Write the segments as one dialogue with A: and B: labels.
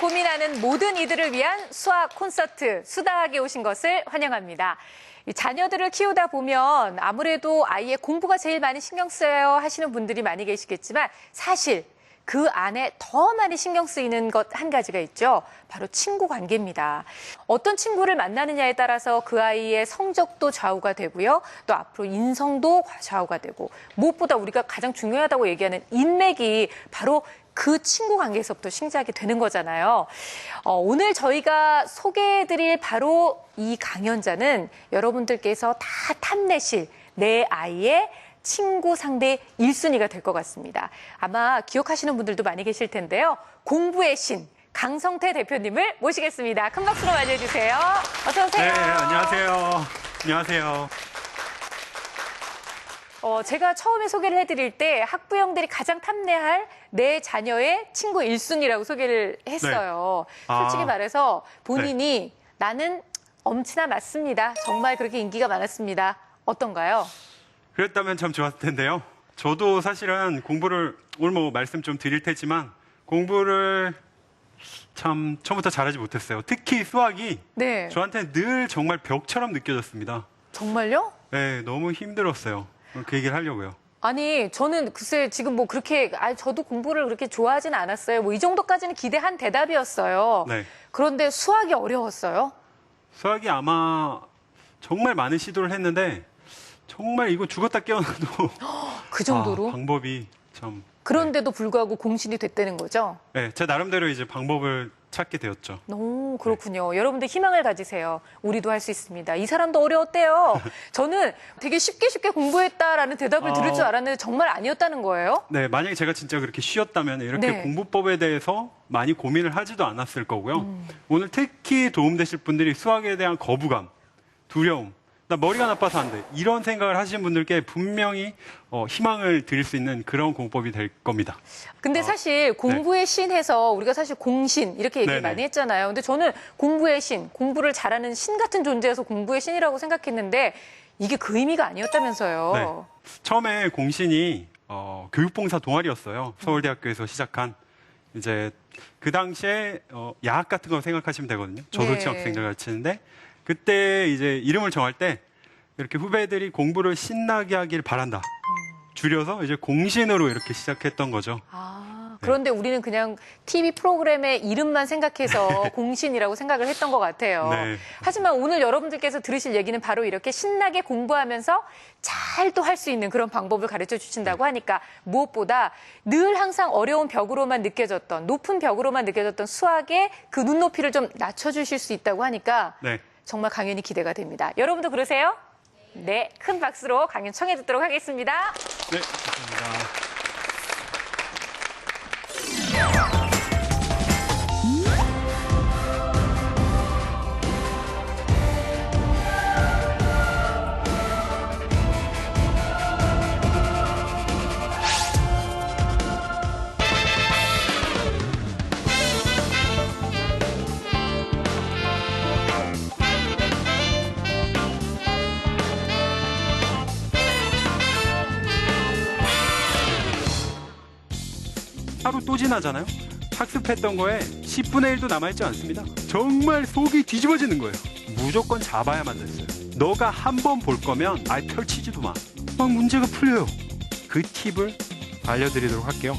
A: 고민하는 모든 이들을 위한 수학 콘서트 수다하게 오신 것을 환영합니다. 자녀들을 키우다 보면 아무래도 아이의 공부가 제일 많이 신경 쓰여요 하시는 분들이 많이 계시겠지만 사실 그 안에 더 많이 신경 쓰이는 것 한 가지가 있죠. 바로 친구 관계입니다. 어떤 친구를 만나느냐에 따라서 그 아이의 성적도 좌우가 되고요. 또 앞으로 인성도 좌우가 되고 무엇보다 우리가 가장 중요하다고 얘기하는 인맥이 바로 그 친구 관계에서부터 시작이 되는 거잖아요. 오늘 저희가 소개해드릴 바로 이 강연자는 여러분들께서 다 탐내실 내 아이의 친구 상대 1순위가 될 것 같습니다. 아마 기억하시는 분들도 많이 계실 텐데요. 공부의 신 강성태 대표님을 모시겠습니다. 큰 박수로 맞이해주세요. 어서 오세요.
B: 네, 안녕하세요. 안녕하세요.
A: 제가 처음에 소개를 해드릴 때 학부형들이 가장 탐내할 내 자녀의 친구 1순위라고 소개를 했어요.
B: 네.
A: 솔직히 말해서 본인이 나는 엄친아 맞습니다. 정말 그렇게 인기가 많았습니다. 어떤가요?
B: 그랬다면 참 좋았을 텐데요. 저도 사실은 공부를 오늘 뭐 말씀 좀 드릴 테지만 공부를 참 처음부터 잘하지 못했어요. 특히 수학이
A: 네.
B: 저한테는 늘 정말 벽처럼 느껴졌습니다.
A: 정말요?
B: 네, 너무 힘들었어요. 그 얘기를 하려고요.
A: 아니, 저는 글쎄 지금 뭐 그렇게, 저도 공부를 그렇게 좋아하진 않았어요. 뭐 이 정도까지는 기대한 대답이었어요.
B: 네.
A: 그런데 수학이 어려웠어요?
B: 수학이 아마 정말 많은 시도를 했는데 정말 이거 죽었다 깨어나도
A: 그 정도로?
B: 방법이 참.
A: 그런데도 불구하고 공신이 됐다는 거죠?
B: 네, 제 나름대로 이제 방법을 찾게 되었죠.
A: 오, 그렇군요. 여러분들 희망을 가지세요. 우리도 할 수 있습니다. 이 사람도 어려웠대요. 저는 되게 쉽게 공부했다라는 대답을 들을 줄 알았는데 정말 아니었다는 거예요?
B: 네, 만약에 제가 진짜 그렇게 쉬었다면 이렇게
A: 네.
B: 공부법에 대해서 많이 고민을 하지도 않았을 거고요. 오늘 특히 도움되실 분들이 수학에 대한 거부감, 두려움, 나 머리가 나빠서 안 돼. 이런 생각을 하시는 분들께 분명히 희망을 드릴 수 있는 그런 공법이 될 겁니다.
A: 근데 사실 공부의 신 해서 우리가 사실 공신 이렇게 얘기를
B: 네네.
A: 많이 했잖아요. 근데 저는 공부의 신, 공부를 잘하는 신 같은 존재여서 공부의 신이라고 생각했는데 이게 그 의미가 아니었다면서요.
B: 네. 처음에 공신이 교육봉사 동아리였어요. 서울대학교에서 시작한. 이제 그 당시에 야학 같은 거 생각하시면 되거든요. 저돌치
A: 네.
B: 학생들 가르치는데 그때 이제 이름을 정할 때 이렇게 후배들이 공부를 신나게 하길 바란다. 줄여서 이제 공신으로 이렇게 시작했던 거죠.
A: 그런데 우리는 그냥 TV 프로그램의 이름만 생각해서 공신이라고 생각을 했던 것 같아요.
B: 네.
A: 하지만 오늘 여러분들께서 들으실 얘기는 바로 이렇게 신나게 공부하면서 잘 또 할 수 있는 그런 방법을 가르쳐 주신다고 하니까 무엇보다 늘 항상 어려운 벽으로만 느껴졌던, 높은 벽으로만 느껴졌던 수학의 그 눈높이를 좀 낮춰주실 수 있다고 하니까
B: 네.
A: 정말 강연이 기대가 됩니다. 여러분도 그러세요? 네, 큰 박수로 강연 청해 듣도록 하겠습니다.
B: 네, 감사합니다. 하루 또 지나잖아요. 학습했던 거에 10분의 1도 남아있지 않습니다. 정말 속이 뒤집어지는 거예요. 무조건 잡아야만 됐어요. 너가 한 번 볼 거면 아예 펼치지도 마. 막 문제가 풀려요. 그 팁을 알려드리도록 할게요.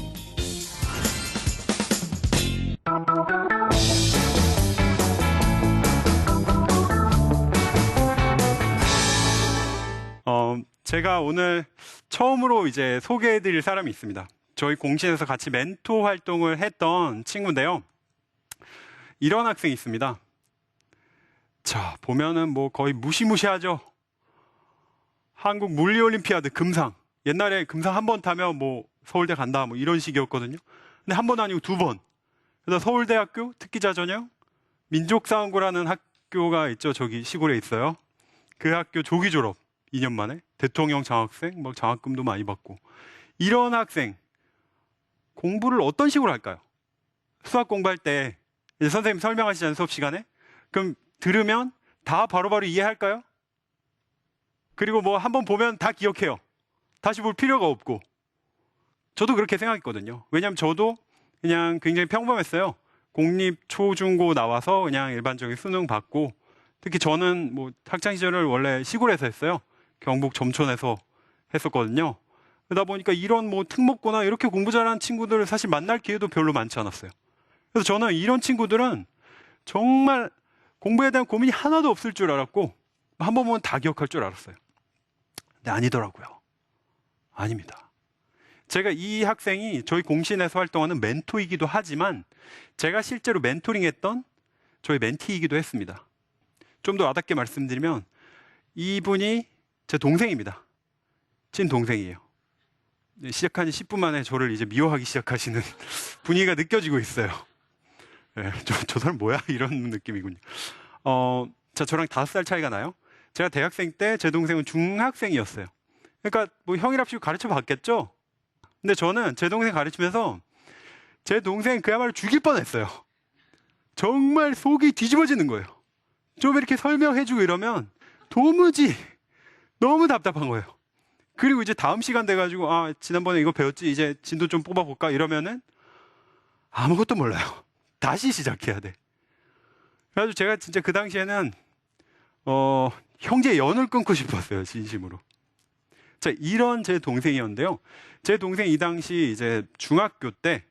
B: 제가 오늘 처음으로 이제 소개해드릴 사람이 있습니다. 저희 공신에서 같이 멘토 활동을 했던 친구인데요. 이런 학생이 있습니다. 자, 보면은 뭐 거의 무시무시하죠. 한국 물리올림피아드 금상. 옛날에 금상 한 번 타면 뭐 서울대 간다 뭐 이런 식이었거든요. 근데 한 번 아니고 두 번. 그래서 서울대학교 특기자 전형 민족사원고라는 학교가 있죠. 저기 시골에 있어요. 그 학교 조기 졸업 2년 만에 대통령 장학생, 뭐 장학금도 많이 받고. 이런 학생 공부를 어떤 식으로 할까요? 수학 공부할 때 이제 선생님 설명하시잖아요, 수업 시간에. 그럼 들으면 다 바로바로 이해할까요? 그리고 뭐 한번 보면 다 기억해요. 다시 볼 필요가 없고. 저도 그렇게 생각했거든요. 왜냐하면 저도 그냥 굉장히 평범했어요. 공립 초중고 나와서 그냥 일반적인 수능 받고, 특히 저는 뭐 학창 시절을 원래 시골에서 했어요. 경북 점촌에서 했었거든요. 그러다 보니까 이런 뭐 특목고나 이렇게 공부 잘하는 친구들을 사실 만날 기회도 별로 많지 않았어요. 그래서 저는 이런 친구들은 정말 공부에 대한 고민이 하나도 없을 줄 알았고, 한 번 보면 다 기억할 줄 알았어요. 근데 아니더라고요. 아닙니다. 제가 이 학생이 저희 공신에서 활동하는 멘토이기도 하지만 제가 실제로 멘토링했던 저희 멘티이기도 했습니다. 좀 더 와닿게 말씀드리면 이분이 제 동생입니다. 친동생이에요. 시작한 지 10분 만에 저를 이제 미워하기 시작하시는 분위기가 느껴지고 있어요. 네, 저 사람 뭐야? 이런 느낌이군요. 자, 저랑 5살 차이가 나요. 제가 대학생 때 제 동생은 중학생이었어요. 그러니까 뭐 형이랍시고 가르쳐 봤겠죠? 근데 저는 제 동생 가르치면서 제 동생 그야말로 죽일 뻔했어요. 정말 속이 뒤집어지는 거예요. 좀 이렇게 설명해주고 이러면 도무지 너무 답답한 거예요. 그리고 이제 다음 시간 돼가지고 아 지난번에 이거 배웠지 이제 진도 좀 뽑아볼까 이러면은 아무것도 몰라요. 다시 시작해야 돼. 그래가지고 제가 진짜 그 당시에는 형제의 연을 끊고 싶었어요. 진심으로. 자, 이런 제 동생이었는데요. 제 동생 이 당시 이제 중학교 때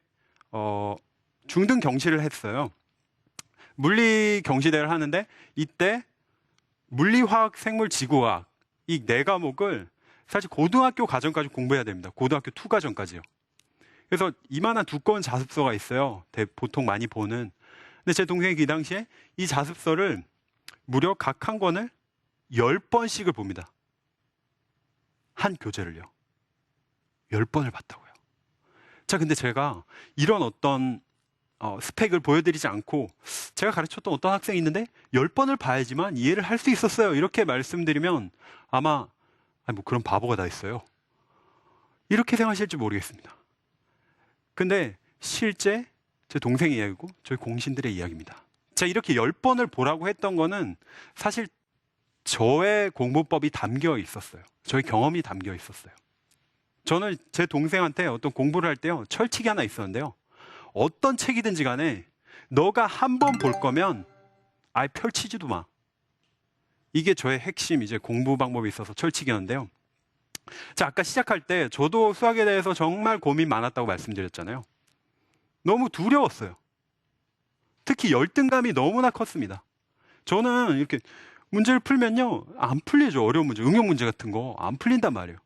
B: 중등 경시를 했어요. 물리 경시대를 하는데 이때 물리, 화학, 생물, 지구화학 이 4과목을 사실 고등학교 과정까지 공부해야 됩니다. 고등학교 2 과정까지요. 그래서 이만한 두꺼운 자습서가 있어요. 보통 많이 보는. 근데 제 동생이 그 당시에 이 자습서를 무려 각 한 권을 10번씩을 봅니다. 한 교재를요. 10번을 봤다고요. 자, 근데 제가 이런 어떤 스펙을 보여드리지 않고 제가 가르쳤던 어떤 학생이 있는데 10번을 봐야지만 이해를 할 수 있었어요. 이렇게 말씀드리면 아마 뭐 그런 바보가 다 있어요. 이렇게 생각하실지 모르겠습니다. 근데 실제 제 동생의 이야기고 저희 공신들의 이야기입니다. 자, 이렇게 10번을 보라고 했던 거는 사실 저의 공부법이 담겨 있었어요. 저의 경험이 담겨 있었어요. 저는 제 동생한테 어떤 공부를 할 때요, 철칙이 하나 있었는데요. 어떤 책이든지 간에 너가 한 번 볼 거면 아예 펼치지도 마. 이게 저의 핵심 이제 공부 방법이 있어서 철칙이었는데요. 자, 아까 시작할 때 저도 수학에 대해서 정말 고민 많았다고 말씀드렸잖아요. 너무 두려웠어요. 특히 열등감이 너무나 컸습니다. 저는 이렇게 문제를 풀면요, 안 풀리죠. 어려운 문제, 응용 문제 같은 거 안 풀린단 말이에요.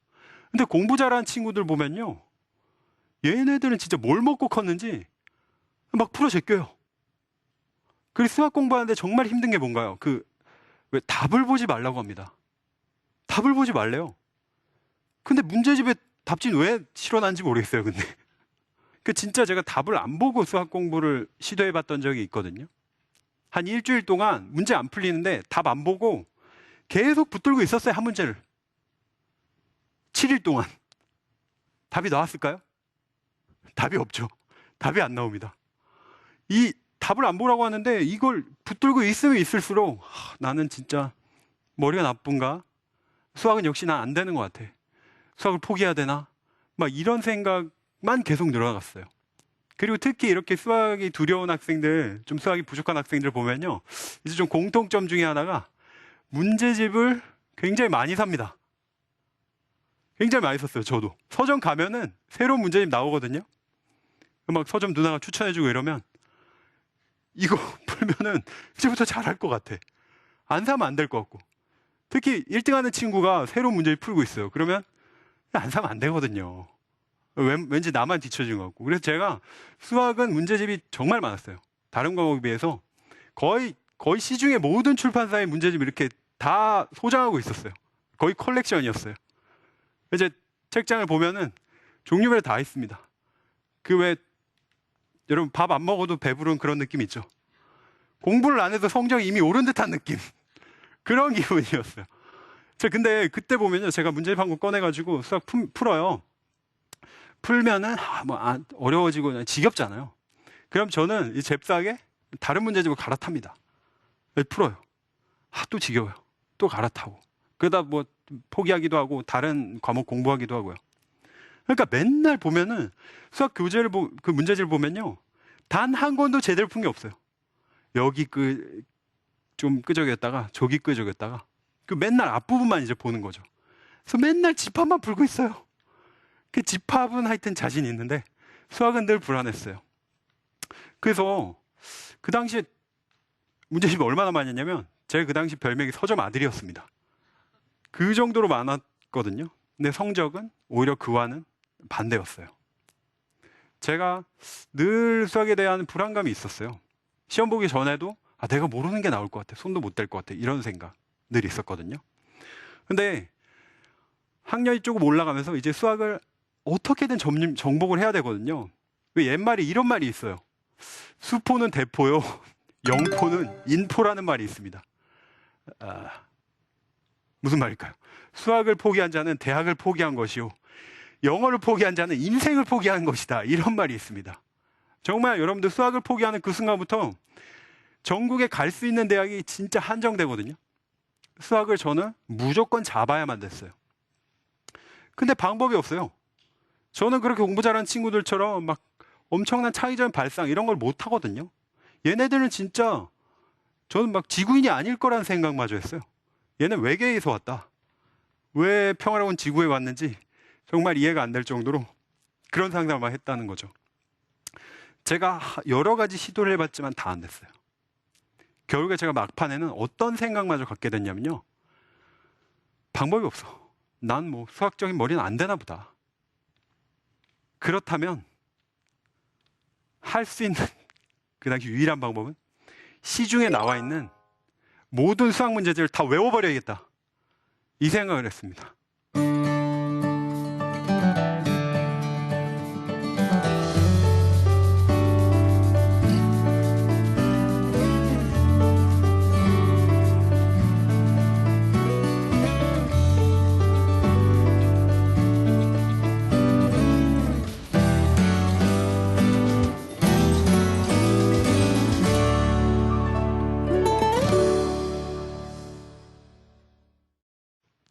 B: 근데 공부 잘하는 친구들 보면요, 얘네들은 진짜 뭘 먹고 컸는지 막 풀어 제껴요. 그리고 수학 공부하는데 정말 힘든 게 뭔가요? 왜 답을 보지 말라고 합니다. 답을 보지 말래요. 근데 문제집에 답지는 왜 실어놨는지 모르겠어요, 근데. 진짜 제가 답을 안 보고 수학 공부를 시도해 봤던 적이 있거든요. 한 일주일 동안 문제 안 풀리는데 답 안 보고 계속 붙들고 있었어요, 한 문제를. 7일 동안. 답이 나왔을까요? 답이 없죠. 답이 안 나옵니다. 이 답을 안 보라고 하는데 이걸 붙들고 있으면 있을수록 나는 진짜 머리가 나쁜가? 수학은 역시 난 안 되는 것 같아. 수학을 포기해야 되나? 막 이런 생각만 계속 늘어나갔어요. 그리고 특히 이렇게 수학이 두려운 학생들, 좀 수학이 부족한 학생들 보면요, 이제 좀 공통점 중에 하나가 문제집을 굉장히 많이 삽니다. 굉장히 많이 썼어요, 저도. 서점 가면은 새로운 문제집 나오거든요. 막 서점 누나가 추천해주고 이러면 이거 풀면은 이제부터 잘할 것 같아. 안 사면 안 될 것 같고. 특히 1등 하는 친구가 새로운 문제를 풀고 있어요. 그러면 안 사면 안 되거든요. 왠지 나만 뒤처진 것 같고. 그래서 제가 수학은 문제집이 정말 많았어요. 다른 과목에 비해서 거의 시중에 모든 출판사의 문제집 이렇게 다 소장하고 있었어요. 거의 컬렉션이었어요. 이제 책장을 보면은 종류별로 다 있습니다. 여러분 밥 안 먹어도 배부른 그런 느낌 있죠? 공부를 안 해도 성적이 이미 오른 듯한 느낌. 그런 기분이었어요. 근데 그때 보면요, 제가 문제집 한 권 꺼내가지고 수학 풀어요. 풀면은 어려워지고 그냥 지겹잖아요. 그럼 저는 이 잽싸게 다른 문제집을 갈아탑니다. 풀어요. 또 지겨워요. 또 갈아타고. 그러다 뭐 포기하기도 하고 다른 과목 공부하기도 하고요. 그러니까 맨날 보면은 수학 교재를 그 문제지를 보면요, 단 한 권도 제대로 푼 게 없어요. 여기 좀 끄적였다가 저기 끄적였다가 그 맨날 앞부분만 이제 보는 거죠. 그래서 맨날 집합만 풀고 있어요. 그 집합은 하여튼 자신이 있는데 수학은 늘 불안했어요. 그래서 그 당시에 문제집이 얼마나 많이 했냐면 제가 그 당시 별명이 서점 아들이었습니다. 그 정도로 많았거든요. 근데 성적은 오히려 그와는 반대였어요. 제가 늘 수학에 대한 불안감이 있었어요. 시험 보기 전에도 내가 모르는 게 나올 것 같아. 손도 못 댈 것 같아. 이런 생각 늘 있었거든요. 근데 학년이 조금 올라가면서 이제 수학을 어떻게든 정복을 해야 되거든요. 왜 옛말에 이런 말이 있어요. 수포는 대포요. 영포는 인포라는 말이 있습니다. 무슨 말일까요? 수학을 포기한 자는 대학을 포기한 것이요. 영어를 포기한 자는 인생을 포기한 것이다. 이런 말이 있습니다. 정말 여러분들 수학을 포기하는 그 순간부터 전국에 갈 수 있는 대학이 진짜 한정되거든요. 수학을 저는 무조건 잡아야만 됐어요. 근데 방법이 없어요. 저는 그렇게 공부 잘하는 친구들처럼 막 엄청난 창의적 발상 이런 걸 못 하거든요. 얘네들은 진짜 저는 막 지구인이 아닐 거라는 생각마저 했어요. 얘는 외계에서 왔다. 왜 평화로운 지구에 왔는지 정말 이해가 안 될 정도로 그런 상상을 했다는 거죠. 제가 여러 가지 시도를 해봤지만 다 안 됐어요. 결국에 제가 막판에는 어떤 생각마저 갖게 됐냐면요. 방법이 없어. 난 뭐 수학적인 머리는 안 되나 보다. 그렇다면 할 수 있는 그 당시 유일한 방법은 시중에 나와 있는 모든 수학 문제들을 다 외워버려야겠다. 이 생각을 했습니다.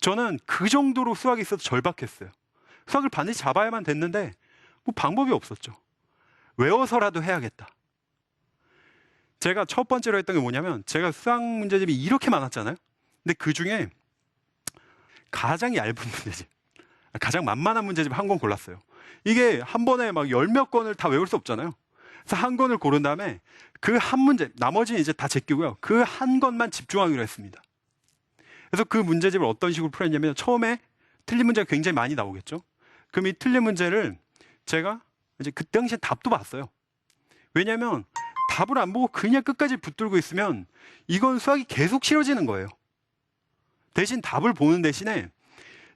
B: 저는 그 정도로 수학이 있어서 절박했어요. 수학을 반드시 잡아야만 됐는데 뭐 방법이 없었죠. 외워서라도 해야겠다. 제가 첫 번째로 했던 게 뭐냐면 제가 수학 문제집이 이렇게 많았잖아요. 근데 그 중에 가장 얇은 문제집, 가장 만만한 문제집 한 권 골랐어요. 이게 한 번에 막 열 몇 권을 다 외울 수 없잖아요. 그래서 한 권을 고른 다음에 그 한 문제, 나머지는 이제 다 제끼고요. 그 한 권만 집중하기로 했습니다. 그래서 그 문제집을 어떤 식으로 풀었냐면 처음에 틀린 문제가 굉장히 많이 나오겠죠. 그럼 이 틀린 문제를 제가 이제 그 당시에 답도 봤어요. 왜냐하면 답을 안 보고 그냥 끝까지 붙들고 있으면 이건 수학이 계속 싫어지는 거예요. 대신 답을 보는 대신에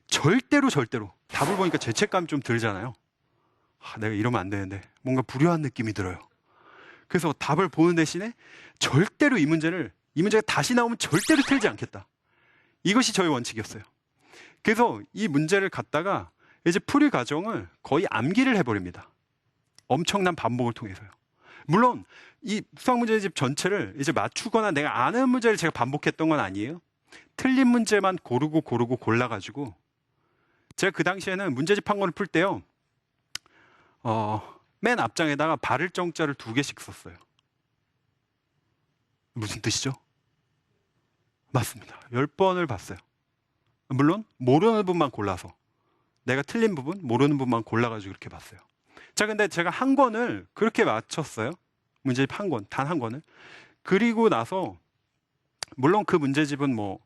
B: 절대로 답을 보니까 죄책감이 좀 들잖아요. 내가 이러면 안 되는데 뭔가 불효한 느낌이 들어요. 그래서 답을 보는 대신에 절대로 이 문제가 다시 나오면 절대로 틀지 않겠다. 이것이 저의 원칙이었어요. 그래서 이 문제를 갖다가 이제 풀이 과정을 거의 암기를 해버립니다. 엄청난 반복을 통해서요. 물론 이 수학 문제집 전체를 이제 맞추거나 내가 아는 문제를 제가 반복했던 건 아니에요. 틀린 문제만 고르고 골라가지고 제가 그 당시에는 문제집 한 권을 풀 때요. 맨 앞장에다가 바를 정자를 2개씩 썼어요. 무슨 뜻이죠? 맞습니다. 10번을 봤어요. 물론 모르는 부분만 골라서 내가 틀린 부분, 모르는 부분만 골라가지고 그렇게 봤어요. 자, 근데 제가 한 권을 그렇게 맞췄어요. 문제집 한 권, 단 한 권을. 그리고 나서 물론 그 문제집은 뭐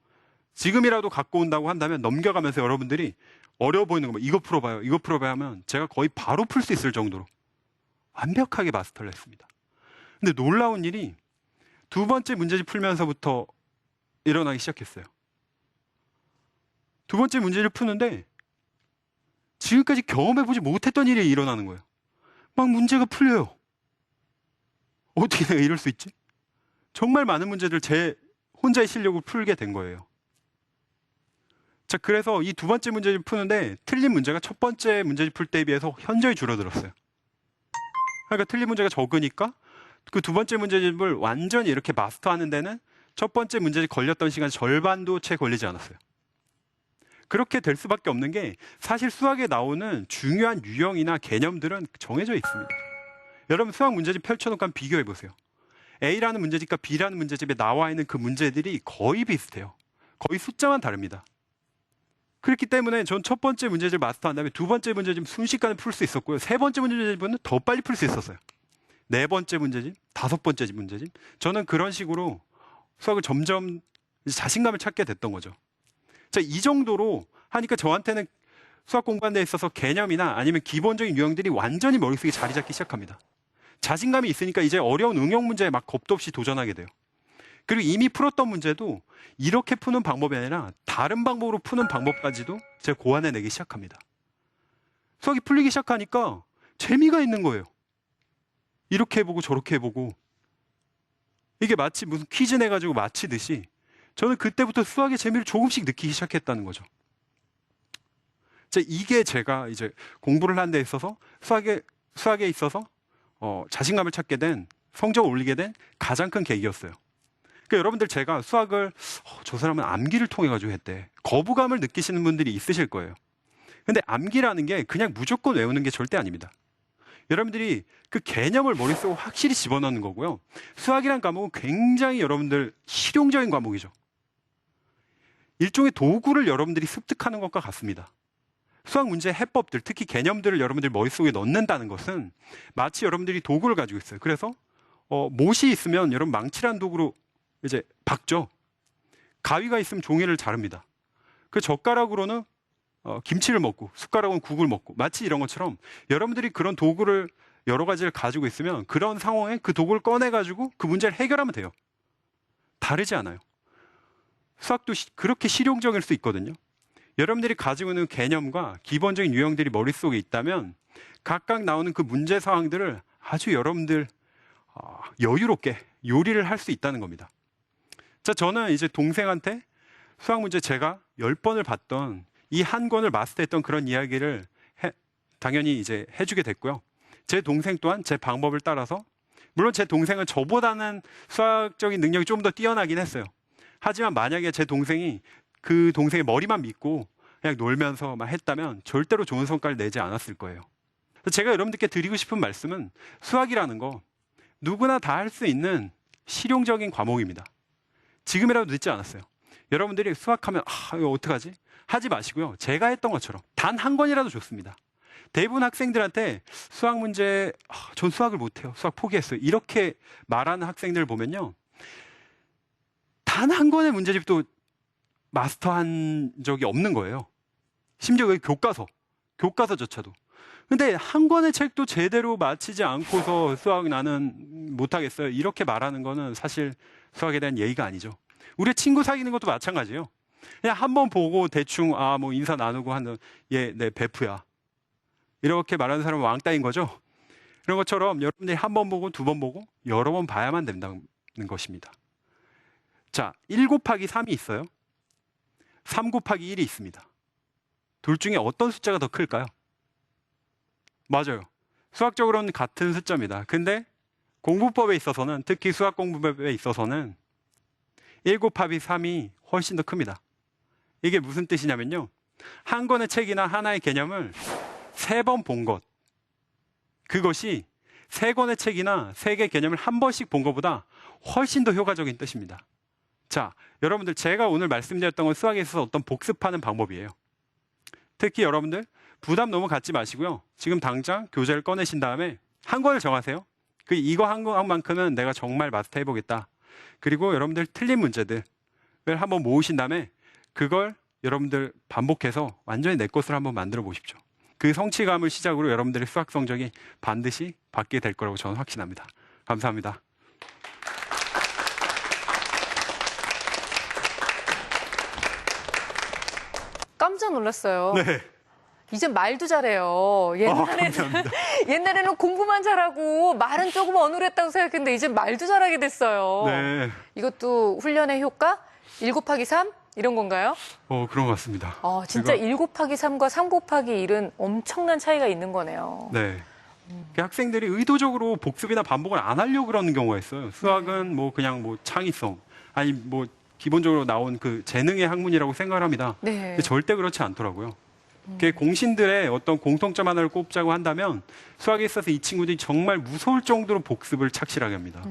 B: 지금이라도 갖고 온다고 한다면 넘겨가면서 여러분들이 어려워 보이는 거, 이거 풀어봐요, 이거 풀어봐요 하면 제가 거의 바로 풀 수 있을 정도로 완벽하게 마스터를 했습니다. 근데 놀라운 일이 두 번째 문제집 풀면서부터 일어나기 시작했어요. 두 번째 문제를 푸는데 지금까지 경험해보지 못했던 일이 일어나는 거예요. 막 문제가 풀려요. 어떻게 내가 이럴 수 있지? 정말 많은 문제들 제 혼자의 실력으로 풀게 된 거예요. 자, 그래서 이 두 번째 문제를 푸는데 틀린 문제가 첫 번째 문제를 풀 때에 비해서 현저히 줄어들었어요. 그러니까 틀린 문제가 적으니까 그 두 번째 문제집을 완전히 이렇게 마스터하는 데는 첫 번째 문제집 걸렸던 시간 절반도 채 걸리지 않았어요. 그렇게 될 수밖에 없는 게 사실 수학에 나오는 중요한 유형이나 개념들은 정해져 있습니다. 여러분 수학 문제집 펼쳐놓고 한번 비교해 보세요. A라는 문제집과 B라는 문제집에 나와 있는 그 문제들이 거의 비슷해요. 거의 숫자만 다릅니다. 그렇기 때문에 전 첫 번째 문제집을 마스터한 다음에 두 번째 문제집 순식간에 풀 수 있었고요. 세 번째 문제집은 더 빨리 풀 수 있었어요. 네 번째 문제집, 다섯 번째 문제집. 저는 그런 식으로 수학을 점점 자신감을 찾게 됐던 거죠. 자, 이 정도로 하니까 저한테는 수학 공부하는 데 있어서 개념이나 아니면 기본적인 유형들이 완전히 머릿속에 자리 잡기 시작합니다. 자신감이 있으니까 이제 어려운 응용 문제에 막 겁도 없이 도전하게 돼요. 그리고 이미 풀었던 문제도 이렇게 푸는 방법이 아니라 다른 방법으로 푸는 방법까지도 제가 고안해내기 시작합니다. 수학이 풀리기 시작하니까 재미가 있는 거예요. 이렇게 해보고 저렇게 해보고 이게 마치 무슨 퀴즈 내가지고 마치듯이 저는 그때부터 수학의 재미를 조금씩 느끼기 시작했다는 거죠. 이게 제가 이제 공부를 하는 데 있어서 수학에 있어서 자신감을 찾게 된, 성적을 올리게 된 가장 큰 계기였어요. 그러니까 여러분들 제가 수학을 저 사람은 암기를 통해 가지고 했대. 거부감을 느끼시는 분들이 있으실 거예요. 근데 암기라는 게 그냥 무조건 외우는 게 절대 아닙니다. 여러분들이 그 개념을 머릿속에 확실히 집어넣는 거고요. 수학이란 과목은 굉장히 여러분들 실용적인 과목이죠. 일종의 도구를 여러분들이 습득하는 것과 같습니다. 수학 문제의 해법들, 특히 개념들을 여러분들 머릿속에 넣는다는 것은 마치 여러분들이 도구를 가지고 있어요. 그래서 못이 있으면 여러분 망치라는 도구로 이제 박죠. 가위가 있으면 종이를 자릅니다. 그 젓가락으로는 김치를 먹고 숟가락은 국을 먹고 마치 이런 것처럼 여러분들이 그런 도구를 여러 가지를 가지고 있으면 그런 상황에 그 도구를 꺼내가지고 그 문제를 해결하면 돼요. 다르지 않아요. 수학도 그렇게 실용적일 수 있거든요. 여러분들이 가지고 있는 개념과 기본적인 유형들이 머릿속에 있다면 각각 나오는 그 문제 상황들을 아주 여러분들 여유롭게 요리를 할 수 있다는 겁니다. 자, 저는 이제 동생한테 수학 문제 제가 10번을 봤던 이 한 권을 마스터했던 그런 이야기를 당연히 이제 해주게 됐고요. 제 동생 또한 제 방법을 따라서, 물론 제 동생은 저보다는 수학적인 능력이 좀 더 뛰어나긴 했어요. 하지만 만약에 제 동생이 그 동생의 머리만 믿고 그냥 놀면서 막 했다면 절대로 좋은 성과를 내지 않았을 거예요. 제가 여러분들께 드리고 싶은 말씀은 수학이라는 거 누구나 다 할 수 있는 실용적인 과목입니다. 지금이라도 늦지 않았어요. 여러분들이 수학하면 이거 어떡하지? 하지 마시고요. 제가 했던 것처럼 단 한 권이라도 좋습니다. 대부분 학생들한테 수학 문제, 전 수학을 못해요. 수학 포기했어요. 이렇게 말하는 학생들을 보면요. 단 한 권의 문제집도 마스터한 적이 없는 거예요. 심지어 그 교과서조차도. 근데 한 권의 책도 제대로 마치지 않고서 수학 나는 못하겠어요. 이렇게 말하는 거는 사실 수학에 대한 예의가 아니죠. 우리 친구 사귀는 것도 마찬가지예요. 그냥 한 번 보고 대충 뭐 인사 나누고 하는 얘 내 베프야. 이렇게 말하는 사람은 왕따인 거죠. 이런 것처럼 여러분들이 한 번 보고 두 번 보고 여러 번 봐야만 된다는 것입니다. 자, 1 곱하기 3이 있어요. 3 곱하기 1이 있습니다. 둘 중에 어떤 숫자가 더 클까요? 맞아요. 수학적으로는 같은 숫자입니다. 근데 공부법에 있어서는, 특히 수학 공부법에 있어서는 1 곱하기 3이 훨씬 더 큽니다. 이게 무슨 뜻이냐면요. 한 권의 책이나 하나의 개념을 3번 본 것. 그것이 3권의 책이나 3개의 개념을 한 번씩 본 것보다 훨씬 더 효과적인 뜻입니다. 자, 여러분들 제가 오늘 말씀드렸던 건 수학에 있어서 어떤 복습하는 방법이에요. 특히 여러분들 부담 너무 갖지 마시고요. 지금 당장 교재를 꺼내신 다음에 한 권을 정하세요. 이거 한 권만큼은 내가 정말 마스터해보겠다. 그리고 여러분들 틀린 문제들을 한번 모으신 다음에 그걸 여러분들 반복해서 완전히 내 것을 한번 만들어 보십시오. 그 성취감을 시작으로 여러분들의 수학 성적이 반드시 받게 될 거라고 저는 확신합니다. 감사합니다.
A: 깜짝 놀랐어요.
B: 네.
A: 이제 말도 잘해요.
B: 감사합니다.
A: 옛날에는 공부만 잘하고 말은 조금 어눌했다고 생각했는데 이제 말도 잘하게 됐어요.
B: 네.
A: 이것도 훈련의 효과? 1 곱하기 3? 이런 건가요?
B: 그런 것 같습니다.
A: 진짜 1 곱하기 3과 3 곱하기 1은 엄청난 차이가 있는 거네요.
B: 네. 학생들이 의도적으로 복습이나 반복을 안 하려고 그러는 경우가 있어요. 수학은 그냥 창의성, 아니 기본적으로 나온 그 재능의 학문이라고 생각을 합니다.
A: 네.
B: 근데 절대 그렇지 않더라고요. 그 공신들의 어떤 공통점 하나를 꼽자고 한다면 수학에 있어서 이 친구들이 정말 무서울 정도로 복습을 착실하게 합니다.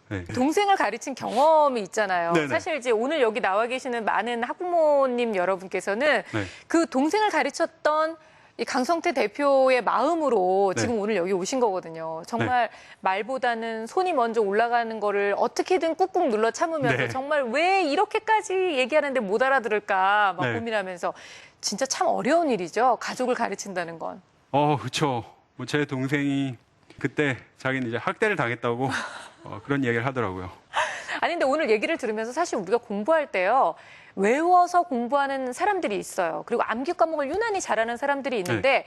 B: 네.
A: 동생을 가르친 경험이 있잖아요.
B: 네네.
A: 사실 이제 오늘 여기 나와 계시는 많은 학부모님 여러분께서는
B: 네.
A: 그 동생을 가르쳤던 이 강성태 대표의 마음으로
B: 네.
A: 지금 오늘 여기 오신 거거든요. 정말 말보다는 손이 먼저 올라가는 거를 어떻게든 꾹꾹 눌러 참으면서
B: 네.
A: 정말 왜 이렇게까지 얘기하는데 못 알아들을까 막
B: 네.
A: 고민하면서 진짜 참 어려운 일이죠. 가족을 가르친다는 건.
B: 그렇죠. 뭐 제 동생이 그때 자기는 이제 학대를 당했다고 그런 얘기를 하더라고요.
A: 아니 근데 오늘 얘기를 들으면서 사실 우리가 공부할 때요. 외워서 공부하는 사람들이 있어요. 그리고 암기 과목을 유난히 잘하는 사람들이 있는데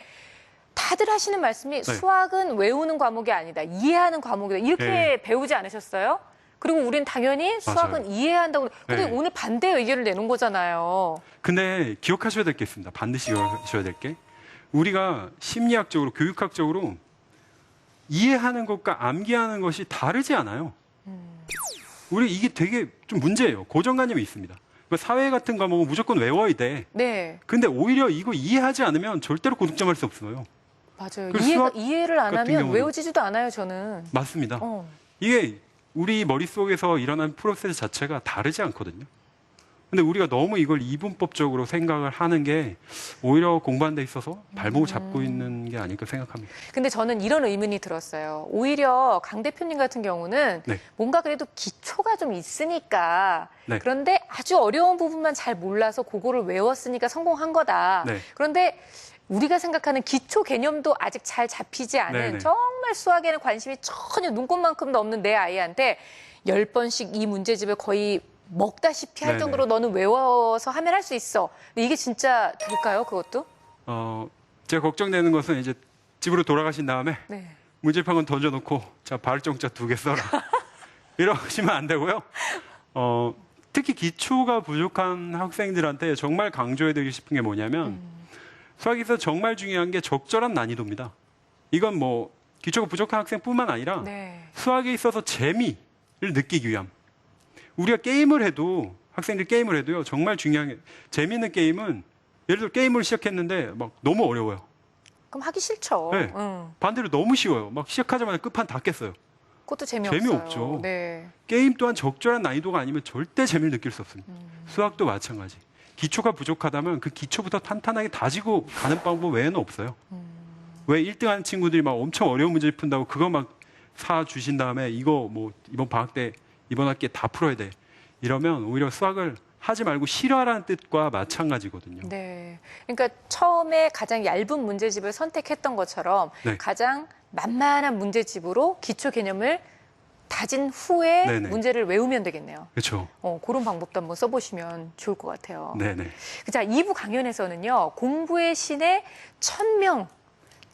A: 다들 하시는 말씀이 수학은 외우는 과목이 아니다. 이해하는 과목이다. 이렇게
B: 네.
A: 배우지 않으셨어요? 그리고 우린 당연히 수학은
B: 맞아요.
A: 이해해야 한다고. 근데
B: 네.
A: 오늘 반대 의견을 내놓은 거잖아요.
B: 근데 기억하셔야 될 게 있습니다. 반드시 기억하셔야 될 게. 우리가 심리학적으로, 교육학적으로 이해하는 것과 암기하는 것이 다르지 않아요. 우리 이게 되게 좀 문제예요. 고정관념이 있습니다. 사회 같은 과목은 무조건 외워야 돼.
A: 네,
B: 근데 오히려 이거 이해하지 않으면 절대로 고득점할 수 없어요.
A: 맞아요.
B: 그리고 수학
A: 이해를 안
B: 같은
A: 하면
B: 경우는-
A: 외워지지도 않아요, 저는.
B: 맞습니다. 이게 우리 머릿속에서 일어난 프로세스 자체가 다르지 않거든요. 근데 우리가 너무 이걸 이분법적으로 생각을 하는 게 오히려 공부하는 데 있어서 발목을 잡고 있는 게 아닐까 생각합니다.
A: 근데 저는 이런 의문이 들었어요. 오히려 강 대표님 같은 경우는
B: 네.
A: 뭔가 그래도 기초가 좀 있으니까
B: 네.
A: 그런데 아주 어려운 부분만 잘 몰라서 그거를 외웠으니까 성공한 거다.
B: 네.
A: 그런데 우리가 생각하는 기초 개념도 아직 잘 잡히지 않은
B: 네네.
A: 정말 수학에는 관심이 전혀 눈꼽만큼도 없는 내 아이한테 10번씩 이 문제집을 거의 먹다시피 할
B: 네네.
A: 정도로 너는 외워서 하면 할 수 있어. 근데 이게 진짜 될까요, 그것도?
B: 제가 걱정되는 것은 이제 집으로 돌아가신 다음에
A: 네.
B: 문제판은 던져놓고 자 발정자 2개 써라 이러시면 안 되고요. 특히 기초가 부족한 학생들한테 정말 강조해드리고 싶은 게 뭐냐면 수학에서 정말 중요한 게 적절한 난이도입니다. 이건 뭐 기초가 부족한 학생뿐만 아니라
A: 네.
B: 수학에 있어서 재미를 느끼기 위함. 우리가 게임을 해도 학생들 게임을 해도요 정말 중요한 게 재미있는 게임은 예를 들어 게임을 시작했는데 막 너무 어려워요.
A: 그럼 하기 싫죠.
B: 네. 반대로 너무 쉬워요. 막 시작하자마자 끝판 다 깼어요.
A: 그것도 재미없어요.
B: 재미없죠.
A: 네.
B: 게임 또한 적절한 난이도가 아니면 절대 재미를 느낄 수 없습니다. 수학도 마찬가지. 기초가 부족하다면 그 기초부터 탄탄하게 다지고 가는 방법 외에는 없어요. 왜 1등 하는 친구들이 막 엄청 어려운 문제 푼다고 그거 막 사 주신 다음에 이거 뭐 이번 방학 때 이번 학기에 다 풀어야 돼. 이러면 오히려 수학을 하지 말고 싫어하라는 뜻과 마찬가지거든요.
A: 네. 그러니까 처음에 가장 얇은 문제집을 선택했던 것처럼
B: 네.
A: 가장 만만한 문제집으로 기초 개념을 다진 후에
B: 네네.
A: 문제를 외우면 되겠네요.
B: 그렇죠.
A: 그런 방법도 한번 써보시면 좋을 것 같아요.
B: 네네.
A: 자, 2부 강연에서는요, 공부의 신의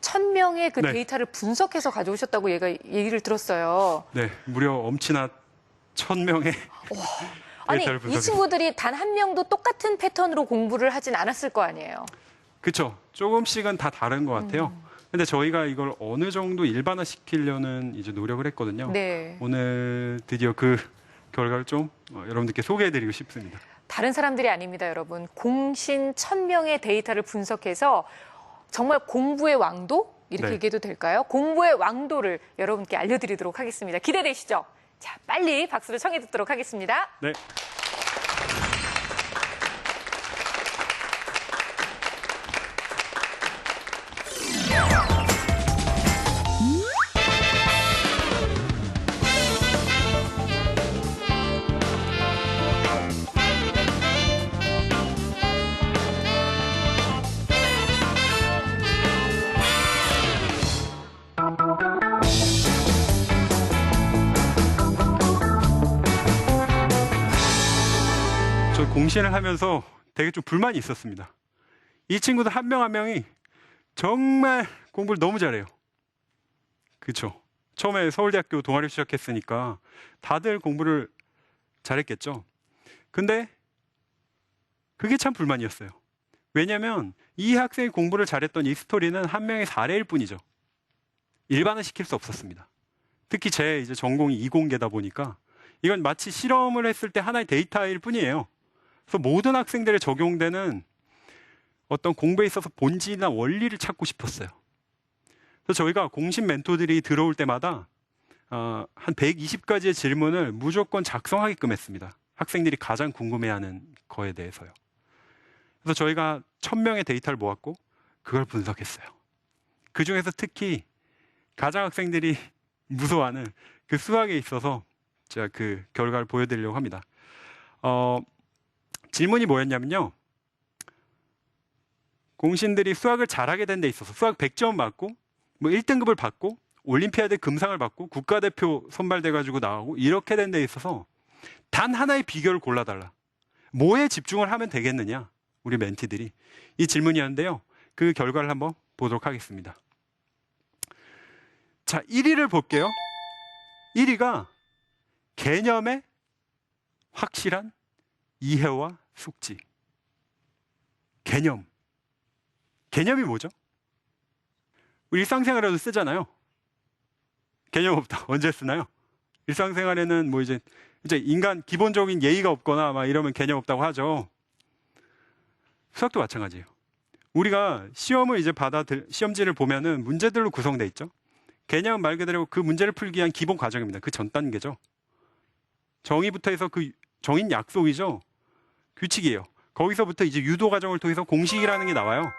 A: 1000명의 그
B: 네.
A: 데이터를 분석해서 가져오셨다고 얘기를 들었어요.
B: 네, 무려 엄친아 1000명의
A: 아니,
B: 데이터를
A: 이
B: 분석해서.
A: 친구들이 단 한 명도 똑같은 패턴으로 공부를 하진 않았을 거 아니에요.
B: 그렇죠. 조금씩은 다 다른 것 같아요. 근데 저희가 이걸 어느 정도 일반화시키려는 이제 노력을 했거든요.
A: 네.
B: 오늘 드디어 그 결과를 좀 여러분들께 소개해드리고 싶습니다.
A: 다른 사람들이 아닙니다, 여러분. 공신 1000명의 데이터를 분석해서 정말 공부의 왕도? 이렇게
B: 네.
A: 얘기해도 될까요? 공부의 왕도를 여러분께 알려드리도록 하겠습니다. 기대되시죠? 자, 빨리 박수를 청해 듣도록 하겠습니다.
B: 네. 저 공신을 하면서 되게 좀 불만이 있었습니다. 이 친구들 한 명 한 명이 정말 공부를 너무 잘해요. 그렇죠. 처음에 서울대학교 동아리 시작했으니까 다들 공부를 잘했겠죠. 근데 그게 참 불만이었어요. 왜냐하면 이 학생이 공부를 잘했던 이 스토리는 한 명의 사례일 뿐이죠. 일반화 시킬 수 없었습니다. 특히 제 이제 전공이 이공계다 보니까 이건 마치 실험을 했을 때 하나의 데이터일 뿐이에요. 그래서 모든 학생들에 적용되는 어떤 공부에 있어서 본질이나 원리를 찾고 싶었어요. 그래서 저희가 공신 멘토들이 들어올 때마다 한 120가지의 질문을 무조건 작성하게끔 했습니다. 학생들이 가장 궁금해하는 거에 대해서요. 그래서 저희가 1000명의 데이터를 모았고 그걸 분석했어요. 그 중에서 특히 가장 학생들이 무서워하는 그 수학에 있어서 제가 그 결과를 보여드리려고 합니다. 질문이 뭐였냐면요. 공신들이 수학을 잘하게 된 데 있어서 수학 100점 받고 뭐 1등급을 받고 올림피아드 금상을 받고 국가대표 선발돼가지고 나가고 이렇게 된 데 있어서 단 하나의 비결을 골라달라. 뭐에 집중을 하면 되겠느냐? 우리 멘티들이. 이 질문이었는데요. 그 결과를 한번 보도록 하겠습니다. 자, 1위를 볼게요. 1위가 개념의 확실한 이해와 숙지. 개념. 개념이 뭐죠? 우리 일상생활에도 쓰잖아요. 개념 없다. 언제 쓰나요? 일상생활에는 뭐 이제 인간 기본적인 예의가 없거나 막 이러면 개념 없다고 하죠. 수학도 마찬가지예요. 우리가 시험을 이제 시험지를 보면은 문제들로 구성되어 있죠. 개념은 말 그대로 그 문제를 풀기 위한 기본 과정입니다. 그 전 단계죠. 정의부터 해서 그 정의는 약속이죠. 규칙이에요. 거기서부터 이제 유도 과정을 통해서 공식이라는 게 나와요.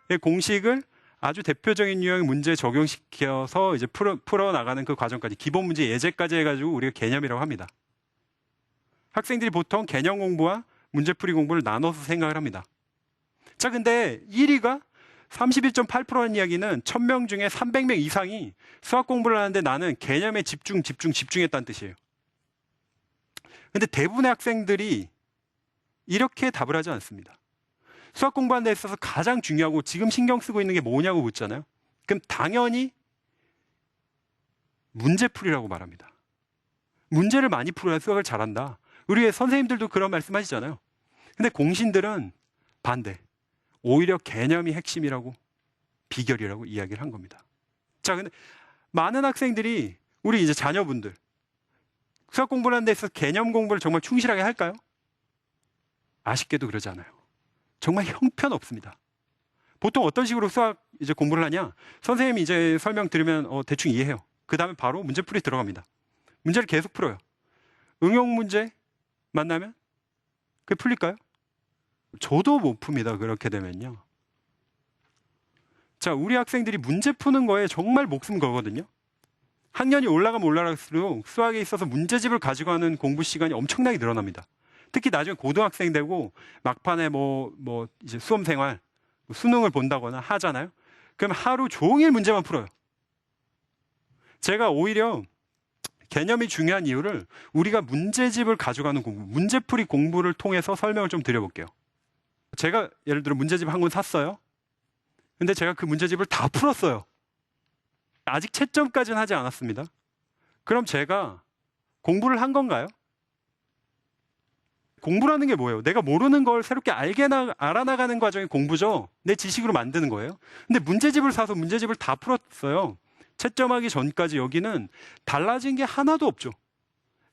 B: 이 공식을 아주 대표적인 유형의 문제에 적용시켜서 이제 풀어나가는 그 과정까지 기본 문제 예제까지 해가지고 우리가 개념이라고 합니다. 학생들이 보통 개념 공부와 문제풀이 공부를 나눠서 생각을 합니다. 자, 근데 1위가 31.8%라는 이야기는 1000명 중에 300명 이상이 수학 공부를 하는데 나는 개념에 집중했다는 뜻이에요. 근데 대부분의 학생들이 이렇게 답을 하지 않습니다. 수학 공부하는 데 있어서 가장 중요하고 지금 신경 쓰고 있는 게 뭐냐고 묻잖아요. 그럼 당연히 문제풀이라고 말합니다. 문제를 많이 풀어야 수학을 잘한다. 우리 선생님들도 그런 말씀 하시잖아요. 근데 공신들은 반대. 오히려 개념이 핵심이라고, 비결이라고 이야기를 한 겁니다. 자, 근데 많은 학생들이 우리 이제 자녀분들 수학 공부를 하는 데 있어서 개념 공부를 정말 충실하게 할까요? 아쉽게도 그러지 않아요. 정말 형편없습니다. 보통 어떤 식으로 수학 이제 공부를 하냐? 선생님이 이제 설명 들으면 대충 이해해요. 그 다음에 바로 문제풀이 들어갑니다. 문제를 계속 풀어요. 응용 문제 만나면 그게 풀릴까요? 저도 못 풉니다. 그렇게 되면요. 자, 우리 학생들이 문제 푸는 거에 정말 목숨 걸거든요. 학년이 올라가면 올라갈수록 수학에 있어서 문제집을 가지고 하는 공부 시간이 엄청나게 늘어납니다. 특히 나중에 고등학생 되고 막판에 이제 수험 생활, 수능을 본다거나 하잖아요. 그럼 하루 종일 문제만 풀어요. 제가 오히려 개념이 중요한 이유를 우리가 문제집을 가져가는 공부, 문제풀이 공부를 통해서 설명을 좀 드려볼게요. 제가 예를 들어 문제집 한 권 샀어요. 근데 제가 그 문제집을 다 풀었어요. 아직 채점까지는 하지 않았습니다. 그럼 제가 공부를 한 건가요? 공부라는 게 뭐예요? 내가 모르는 걸 새롭게 알아나가는 과정이 공부죠. 내 지식으로 만드는 거예요. 근데 문제집을 사서 문제집을 다 풀었어요. 채점하기 전까지 여기는 달라진 게 하나도 없죠.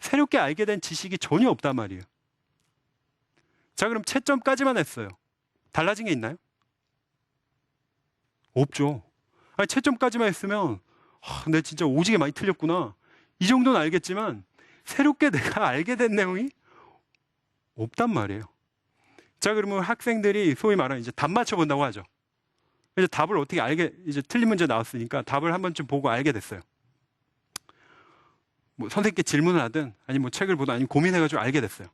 B: 새롭게 알게 된 지식이 전혀 없단 말이에요. 자, 그럼 채점까지만 했어요. 달라진 게 있나요? 없죠. 아니, 채점까지만 했으면 내가 진짜 오지게 많이 틀렸구나. 이 정도는 알겠지만 새롭게 내가 알게 된 내용이 없단 말이에요. 자, 그러면 학생들이 소위 말하는 이제 답 맞춰 본다고 하죠. 이제 답을 어떻게 이제 틀린 문제 나왔으니까 답을 한 번쯤 보고 알게 됐어요. 뭐 선생님께 질문을 하든 아니면 뭐 책을 보든 아니면 고민해가지고 알게 됐어요.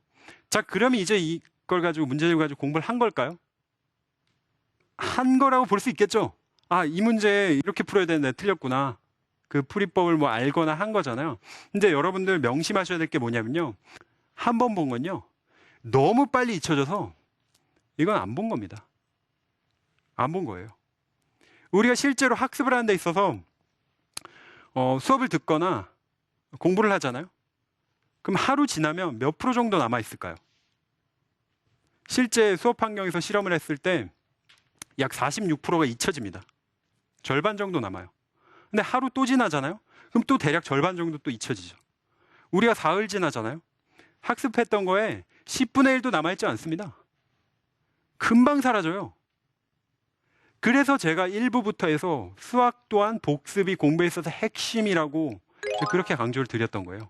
B: 자, 그러면 이제 이걸 가지고 문제를 가지고 공부를 한 걸까요? 한 거라고 볼 수 있겠죠. 아, 이 문제 이렇게 풀어야 되는데 틀렸구나. 그 풀이법을 뭐 알거나 한 거잖아요. 근데 여러분들 명심하셔야 될 게 뭐냐면요. 한 번 본 건요. 너무 빨리 잊혀져서 이건 안 본 겁니다. 안 본 거예요. 우리가 실제로 학습을 하는 데 있어서 수업을 듣거나 공부를 하잖아요. 그럼 하루 지나면 몇 프로 정도 남아 있을까요? 실제 수업 환경에서 실험을 했을 때 약 46%가 잊혀집니다. 절반 정도 남아요. 근데 하루 또 지나잖아요. 그럼 또 대략 절반 정도 또 잊혀지죠. 우리가 사흘 지나잖아요. 학습했던 거에 10분의 1도 남아있지 않습니다. 금방 사라져요. 그래서 제가 1부부터 해서 수학 또한 복습이 공부에 있어서 핵심이라고 그렇게 강조를 드렸던 거예요.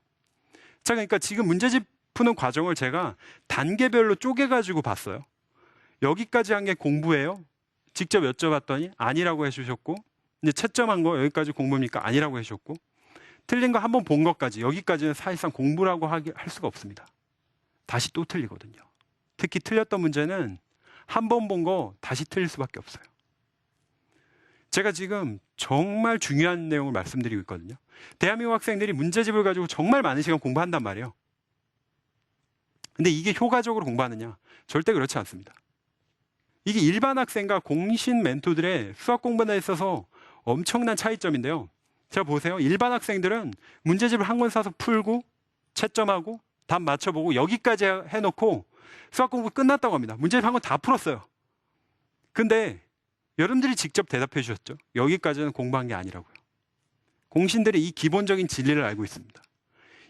B: 자, 그러니까 지금 문제집 푸는 과정을 제가 단계별로 쪼개가지고 봤어요. 여기까지 한 게 공부예요? 직접 여쭤봤더니 아니라고 해주셨고, 이제 채점한 거 여기까지 공부입니까? 아니라고 해주셨고, 틀린 거 한 번 본 것까지 여기까지는 사실상 공부라고 할 수가 없습니다. 다시 또 틀리거든요. 특히 틀렸던 문제는 한 번 본 거 다시 틀릴 수밖에 없어요. 제가 지금 정말 중요한 내용을 말씀드리고 있거든요. 대한민국 학생들이 문제집을 가지고 정말 많은 시간 공부한단 말이에요. 근데 이게 효과적으로 공부하느냐? 절대 그렇지 않습니다. 이게 일반 학생과 공신 멘토들의 수학 공부에 있어서 엄청난 차이점인데요. 자, 보세요. 일반 학생들은 문제집을 한 권 사서 풀고 채점하고 답 맞춰보고 여기까지 해놓고 수학 공부 끝났다고 합니다. 문제집 한 권 다 풀었어요. 근데 여러분들이 직접 대답해 주셨죠. 여기까지는 공부한 게 아니라고요. 공신들이 이 기본적인 진리를 알고 있습니다.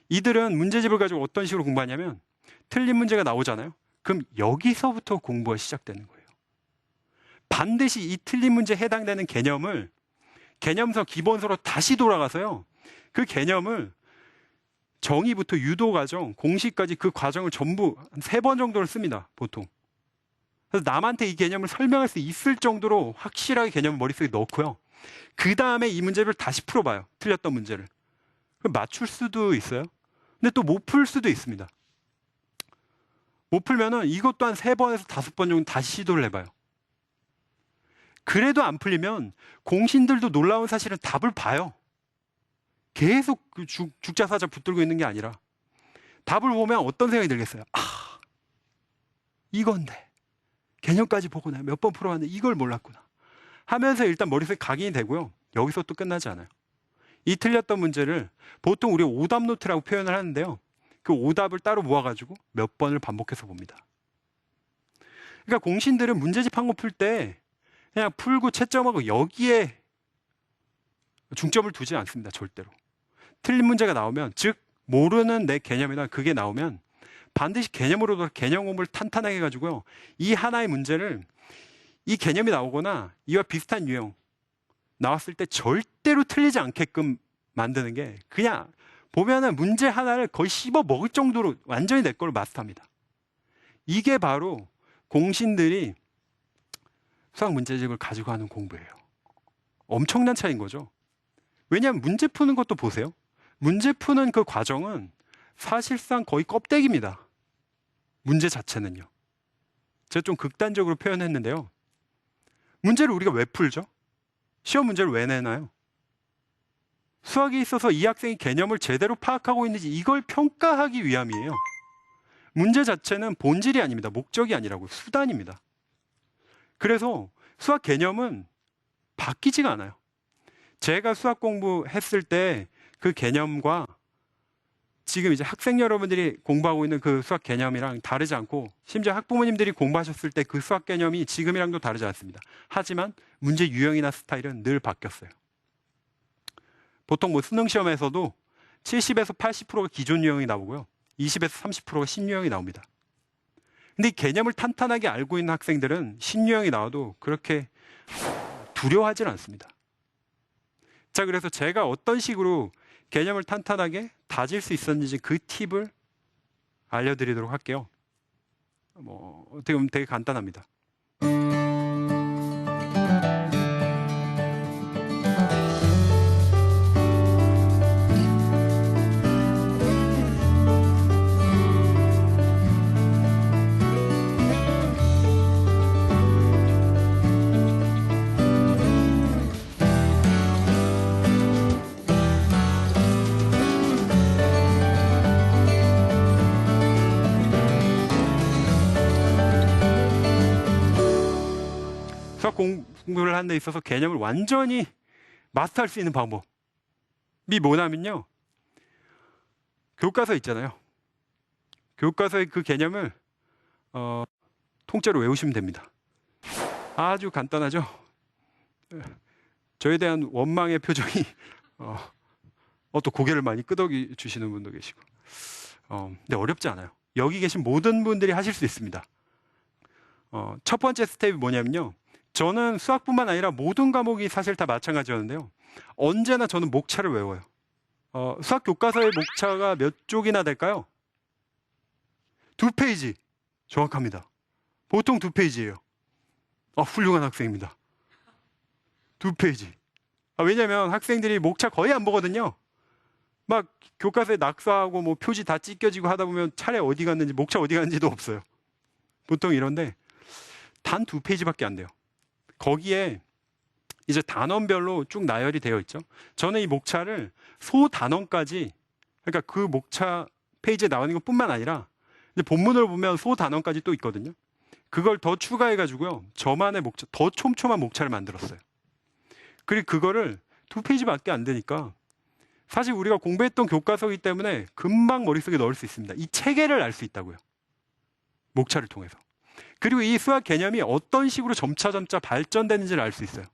B: 이들은 문제집을 가지고 어떤 식으로 공부하냐면 틀린 문제가 나오잖아요. 그럼 여기서부터 공부가 시작되는 거예요. 반드시 이 틀린 문제에 해당되는 개념을 개념서 기본서로 다시 돌아가서요. 그 개념을 정의부터 유도 과정, 공식까지 그 과정을 전부 한 3번 정도를 씁니다. 보통. 그래서 남한테 이 개념을 설명할 수 있을 정도로 확실하게 개념을 머릿속에 넣고요. 그 다음에 이 문제를 다시 풀어봐요. 틀렸던 문제를. 그럼 맞출 수도 있어요. 근데 또 못 풀 수도 있습니다. 못 풀면은 이것 또한 3번에서 5번 정도 다시 시도를 해봐요. 그래도 안 풀리면 공신들도 놀라운 사실은 답을 봐요. 계속 그 죽자사자 붙들고 있는 게 아니라 답을 보면 어떤 생각이 들겠어요? 아, 이건데. 개념까지 보고 나면 몇 번 풀어봤는데 이걸 몰랐구나 하면서 일단 머릿속에 각인이 되고요. 여기서 또 끝나지 않아요. 이 틀렸던 문제를 보통 우리 오답 노트라고 표현을 하는데요. 그 오답을 따로 모아가지고 몇 번을 반복해서 봅니다. 그러니까 공신들은 문제집 한 거 풀 때 그냥 풀고 채점하고 여기에 중점을 두지 않습니다. 절대로. 틀린 문제가 나오면, 즉 모르는 내 개념이나 그게 나오면 반드시 개념으로 개념 공부를 탄탄하게 해가지고요. 이 하나의 문제를 이 개념이 나오거나 이와 비슷한 유형 나왔을 때 절대로 틀리지 않게끔 만드는 게 그냥 보면은 문제 하나를 거의 씹어 먹을 정도로 완전히 내 걸로 마스터합니다. 이게 바로 공신들이 수학 문제집을 가지고 하는 공부예요. 엄청난 차이인 거죠. 왜냐하면 문제 푸는 것도 보세요. 문제 푸는 그 과정은 사실상 거의 껍데기입니다. 문제 자체는요. 제가 좀 극단적으로 표현했는데요. 문제를 우리가 왜 풀죠? 시험 문제를 왜 내나요? 수학에 있어서 이 학생이 개념을 제대로 파악하고 있는지 이걸 평가하기 위함이에요. 문제 자체는 본질이 아닙니다. 목적이 아니라고 수단입니다. 그래서 수학 개념은 바뀌지가 않아요. 제가 수학 공부했을 때 그 개념과 지금 이제 학생 여러분들이 공부하고 있는 그 수학 개념이랑 다르지 않고 심지어 학부모님들이 공부하셨을 때 그 수학 개념이 지금이랑도 다르지 않습니다. 하지만 문제 유형이나 스타일은 늘 바뀌었어요. 보통 뭐 수능 시험에서도 70에서 80%가 기존 유형이 나오고요. 20에서 30%가 신유형이 나옵니다. 근데 이 개념을 탄탄하게 알고 있는 학생들은 신유형이 나와도 그렇게 두려워하지 않습니다. 자, 그래서 제가 어떤 식으로 개념을 탄탄하게 다질 수 있었는지 그 팁을 알려드리도록 할게요. 어떻게 보면 되게 간단합니다. 수학 공부를 하는 데 있어서 개념을 완전히 마스터할 수 있는 방법이 뭐냐면요. 교과서 있잖아요. 교과서의 그 개념을 통째로 외우시면 됩니다. 아주 간단하죠. 저에 대한 원망의 표정이 또 고개를 많이 끄덕이 주시는 분도 계시고 근데 어렵지 않아요. 여기 계신 모든 분들이 하실 수 있습니다. 첫 번째 스텝이 뭐냐면요. 저는 수학뿐만 아니라 모든 과목이 사실 다 마찬가지였는데요. 언제나 저는 목차를 외워요. 수학 교과서의 목차가 몇 쪽이나 될까요? 2페이지. 정확합니다. 보통 2페이지예요. 훌륭한 학생입니다. 2페이지. 왜냐면 학생들이 목차 거의 안 보거든요. 막 교과서에 낙서하고 뭐 표지 다 찢겨지고 하다 보면 차례 어디 갔는지, 목차 어디 갔는지도 없어요. 보통 이런데 단 2페이지밖에 안 돼요. 거기에 이제 단원별로 쭉 나열이 되어 있죠. 저는 이 목차를 소단원까지, 그러니까 그 목차 페이지에 나오는 것뿐만 아니라 이제 본문을 보면 소단원까지 또 있거든요. 그걸 더 추가해가지고요, 저만의 목차, 더 촘촘한 목차를 만들었어요. 그리고 그거를 2페이지밖에 안 되니까 사실 우리가 공부했던 교과서이기 때문에 금방 머릿속에 넣을 수 있습니다. 이 체계를 알 수 있다고요. 목차를 통해서. 그리고 이 수학 개념이 어떤 식으로 점차 발전되는지를 알 수 있어요.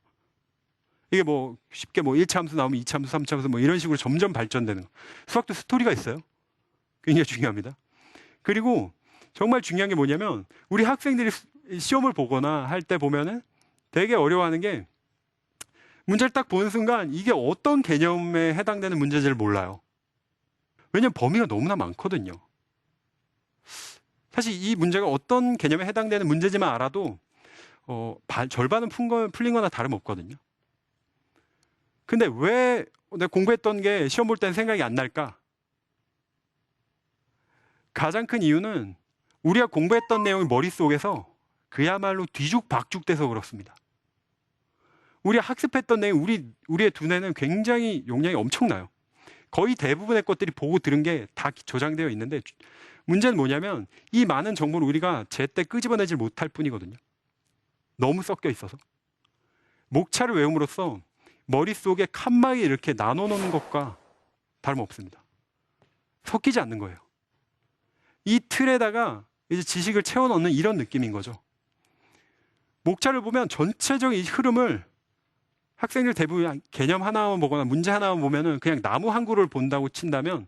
B: 이게 뭐 쉽게 뭐 1차 함수 나오면 2차 함수, 3차 함수 뭐 이런 식으로 점점 발전되는 거. 수학도 스토리가 있어요. 굉장히 중요합니다. 그리고 정말 중요한 게 뭐냐면 우리 학생들이 시험을 보거나 할 때 보면은 되게 어려워하는 게, 문제를 딱 보는 순간 이게 어떤 개념에 해당되는 문제인지를 몰라요. 왜냐면 범위가 너무나 많거든요. 사실 이 문제가 어떤 개념에 해당되는 문제지만 알아도 절반은 풀린 거나 다름없거든요. 근데 왜 내가 공부했던 게 시험 볼 때는 생각이 안 날까? 가장 큰 이유는 우리가 공부했던 내용이 머릿속에서 그야말로 뒤죽박죽 돼서 그렇습니다. 우리가 학습했던 내용, 우리의 두뇌는 굉장히 용량이 엄청나요. 거의 대부분의 것들이 보고 들은 게 다 저장되어 있는데, 문제는 뭐냐면 이 많은 정보를 우리가 제때 끄집어내질 못할 뿐이거든요. 너무 섞여 있어서. 목차를 외움으로써 머릿속에 칸막이 이렇게 나눠놓는 것과 다름없습니다. 섞이지 않는 거예요. 이 틀에다가 이제 지식을 채워넣는 이런 느낌인 거죠. 목차를 보면 전체적인 이 흐름을, 학생들 대부분 개념 하나만 보거나 문제 하나만 보면은 그냥 나무 한 그루를 본다고 친다면,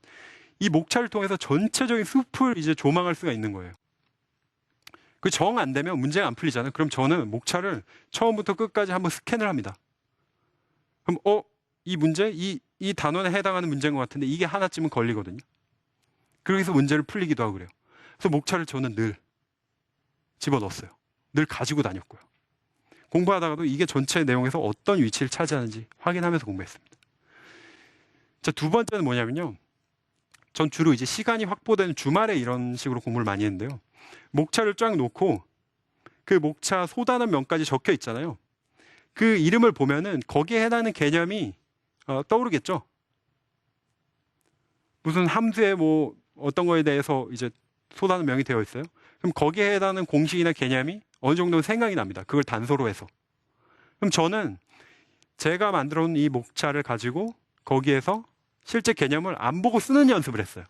B: 이 목차를 통해서 전체적인 숲을 이제 조망할 수가 있는 거예요. 그 정 안 되면 문제가 안 풀리잖아요. 그럼 저는 목차를 처음부터 끝까지 한번 스캔을 합니다. 그럼 이 문제, 이 단원에 해당하는 문제인 것 같은데 이게 하나쯤은 걸리거든요. 그래서 문제를 풀리기도 하고 그래요. 그래서 목차를 저는 늘 집어넣었어요. 늘 가지고 다녔고요. 공부하다가도 이게 전체 내용에서 어떤 위치를 차지하는지 확인하면서 공부했습니다. 자, 두 번째는 뭐냐면요, 전 주로 이제 시간이 확보되는 주말에 이런 식으로 공부를 많이 했는데요, 목차를 쫙 놓고 그 목차 소단원 명까지 적혀 있잖아요. 그 이름을 보면은 거기에 해당하는 개념이 떠오르겠죠. 무슨 함수에 뭐 어떤 거에 대해서 이제 소단원 명이 되어 있어요. 그럼 거기에 해당하는 공식이나 개념이 어느 정도는 생각이 납니다. 그걸 단서로 해서. 그럼 저는 제가 만들어 놓은 이 목차를 가지고 거기에서 실제 개념을 안 보고 쓰는 연습을 했어요.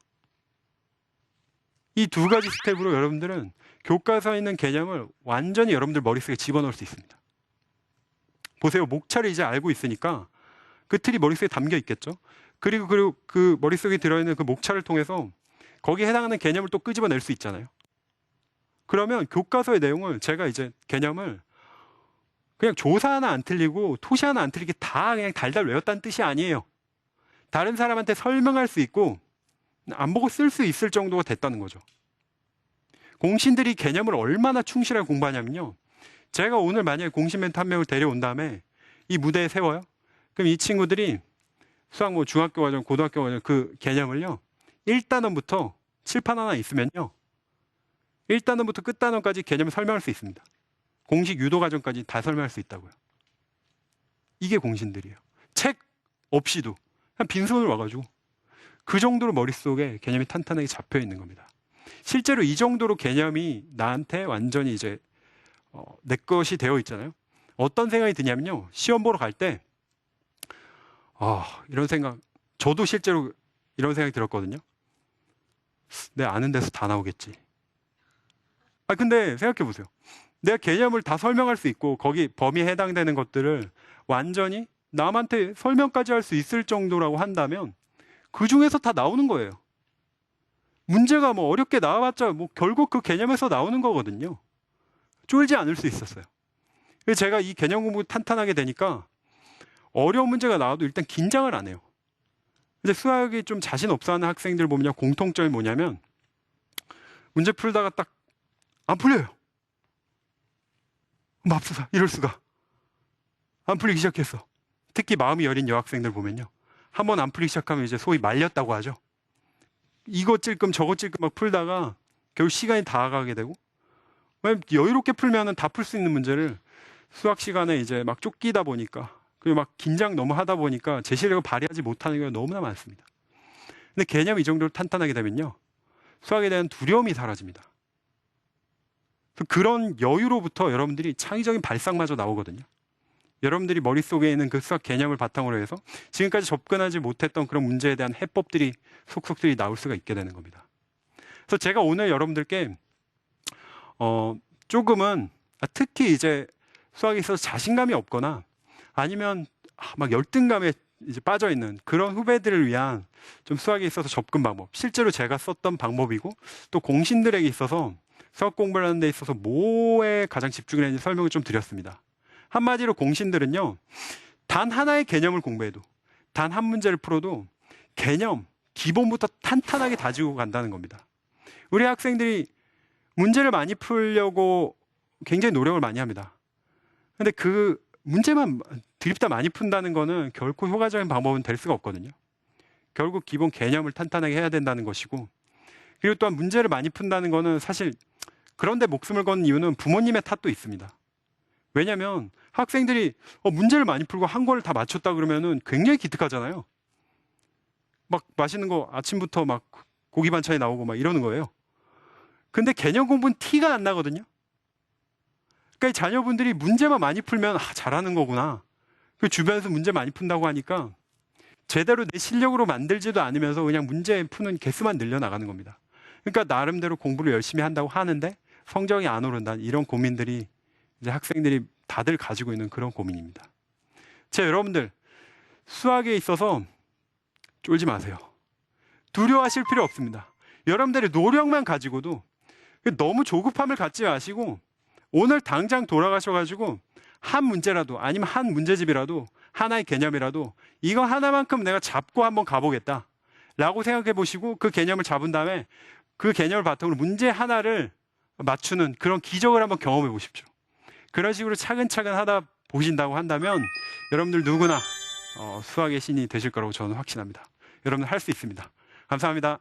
B: 이 두 가지 스텝으로 여러분들은 교과서에 있는 개념을 완전히 여러분들 머릿속에 집어넣을 수 있습니다. 보세요. 목차를 이제 알고 있으니까 그 틀이 머릿속에 담겨 있겠죠. 그리고 그 머릿속에 들어있는 그 목차를 통해서 거기에 해당하는 개념을 또 끄집어낼 수 있잖아요. 그러면 교과서의 내용을 제가 이제 개념을 그냥 조사 하나 안 틀리고 토시 하나 안 틀리게 다 그냥 달달 외웠다는 뜻이 아니에요. 다른 사람한테 설명할 수 있고 안 보고 쓸 수 있을 정도가 됐다는 거죠. 공신들이 개념을 얼마나 충실하게 공부하냐면요, 제가 오늘 만약에 공신 멘토 한 명을 데려온 다음에 이 무대에 세워요. 그럼 이 친구들이 수학 뭐 중학교 과정, 고등학교 과정 그 개념을요, 1단원부터 칠판 하나 있으면요, 1단원부터 끝단원까지 개념을 설명할 수 있습니다. 공식 유도 과정까지 다 설명할 수 있다고요. 이게 공신들이에요. 책 없이도 그냥 빈손으로 와가지고 그 정도로 머릿속에 개념이 탄탄하게 잡혀 있는 겁니다. 실제로 이 정도로 개념이 나한테 완전히 이제 내 것이 되어 있잖아요. 어떤 생각이 드냐면요, 시험 보러 갈 때 이런 생각, 저도 실제로 이런 생각이 들었거든요. 내 아는 데서 다 나오겠지. 근데 생각해 보세요. 내가 개념을 다 설명할 수 있고 거기 범위에 해당되는 것들을 완전히 남한테 설명까지 할 수 있을 정도라고 한다면 그 중에서 다 나오는 거예요. 문제가 뭐 어렵게 나와봤자 뭐 결국 그 개념에서 나오는 거거든요. 쫄지 않을 수 있었어요. 그래서 제가 이 개념 공부 탄탄하게 되니까 어려운 문제가 나와도 일단 긴장을 안 해요. 근데 수학에 좀 자신 없어 하는 학생들 보면 공통점이 뭐냐면 문제 풀다가 딱 안 풀려요. 맙소사, 이럴 수가. 안 풀리기 시작했어. 특히 마음이 여린 여학생들 보면요. 한번 안 풀리기 시작하면 이제 소위 말렸다고 하죠. 이것 찔끔 저것 찔끔 막 풀다가 결국 시간이 다 가게 되고, 여유롭게 풀면은 다 풀 수 있는 문제를 수학 시간에 이제 막 쫓기다 보니까, 그리고 막 긴장 너무 하다 보니까 제 실력을 발휘하지 못하는 경우가 너무나 많습니다. 근데 개념이 이 정도로 탄탄하게 되면요, 수학에 대한 두려움이 사라집니다. 그런 여유로부터 여러분들이 창의적인 발상마저 나오거든요. 여러분들이 머릿속에 있는 그 수학 개념을 바탕으로 해서 지금까지 접근하지 못했던 그런 문제에 대한 해법들이 속속들이 나올 수가 있게 되는 겁니다. 그래서 제가 오늘 여러분들께 조금은 특히 이제 수학에 있어서 자신감이 없거나 아니면 막 열등감에 이제 빠져 있는 그런 후배들을 위한 좀 수학에 있어서 접근 방법, 실제로 제가 썼던 방법이고 또 공신들에게 있어서 수학 공부를 하는 데 있어서 뭐에 가장 집중을 했는지 설명을 좀 드렸습니다. 한마디로 공신들은요, 단 하나의 개념을 공부해도, 단 한 문제를 풀어도 개념, 기본부터 탄탄하게 다지고 간다는 겁니다. 우리 학생들이 문제를 많이 풀려고 굉장히 노력을 많이 합니다. 근데 그 문제만 드립다 많이 푼다는 거는 결코 효과적인 방법은 될 수가 없거든요. 결국 기본 개념을 탄탄하게 해야 된다는 것이고, 그리고 또한 문제를 많이 푼다는 거는 사실 그런데 목숨을 건 이유는 부모님의 탓도 있습니다. 왜냐하면 학생들이 문제를 많이 풀고 한 권을 다 맞췄다 그러면은 굉장히 기특하잖아요. 막 맛있는 거 아침부터 막 고기 반찬이 나오고 막 이러는 거예요. 근데 개념 공부는 티가 안 나거든요. 그러니까 이 자녀분들이 문제만 많이 풀면 잘하는 거구나. 그 주변에서 문제 많이 푼다고 하니까 제대로 내 실력으로 만들지도 않으면서 그냥 문제 푸는 개수만 늘려나가는 겁니다. 그러니까 나름대로 공부를 열심히 한다고 하는데 성적이 안 오른다는 이런 고민들이 이제 학생들이 다들 가지고 있는 그런 고민입니다. 여러분들 수학에 있어서 쫄지 마세요. 두려워하실 필요 없습니다. 여러분들의 노력만 가지고도 너무 조급함을 갖지 마시고 오늘 당장 돌아가셔가지고 한 문제라도 아니면 한 문제집이라도 하나의 개념이라도 이거 하나만큼 내가 잡고 한번 가보겠다 라고 생각해 보시고 그 개념을 잡은 다음에 그 개념을 바탕으로 문제 하나를 맞추는 그런 기적을 한번 경험해 보십시오. 그런 식으로 차근차근 하다 보신다고 한다면 여러분들 누구나 수학의 신이 되실 거라고 저는 확신합니다. 여러분들 할 수 있습니다. 감사합니다.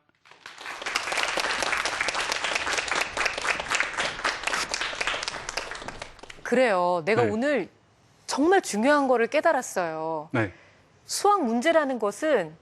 A: 그래요. 내가
B: 네.
A: 오늘 정말 중요한 거를 깨달았어요.
B: 네.
A: 수학 문제라는 것은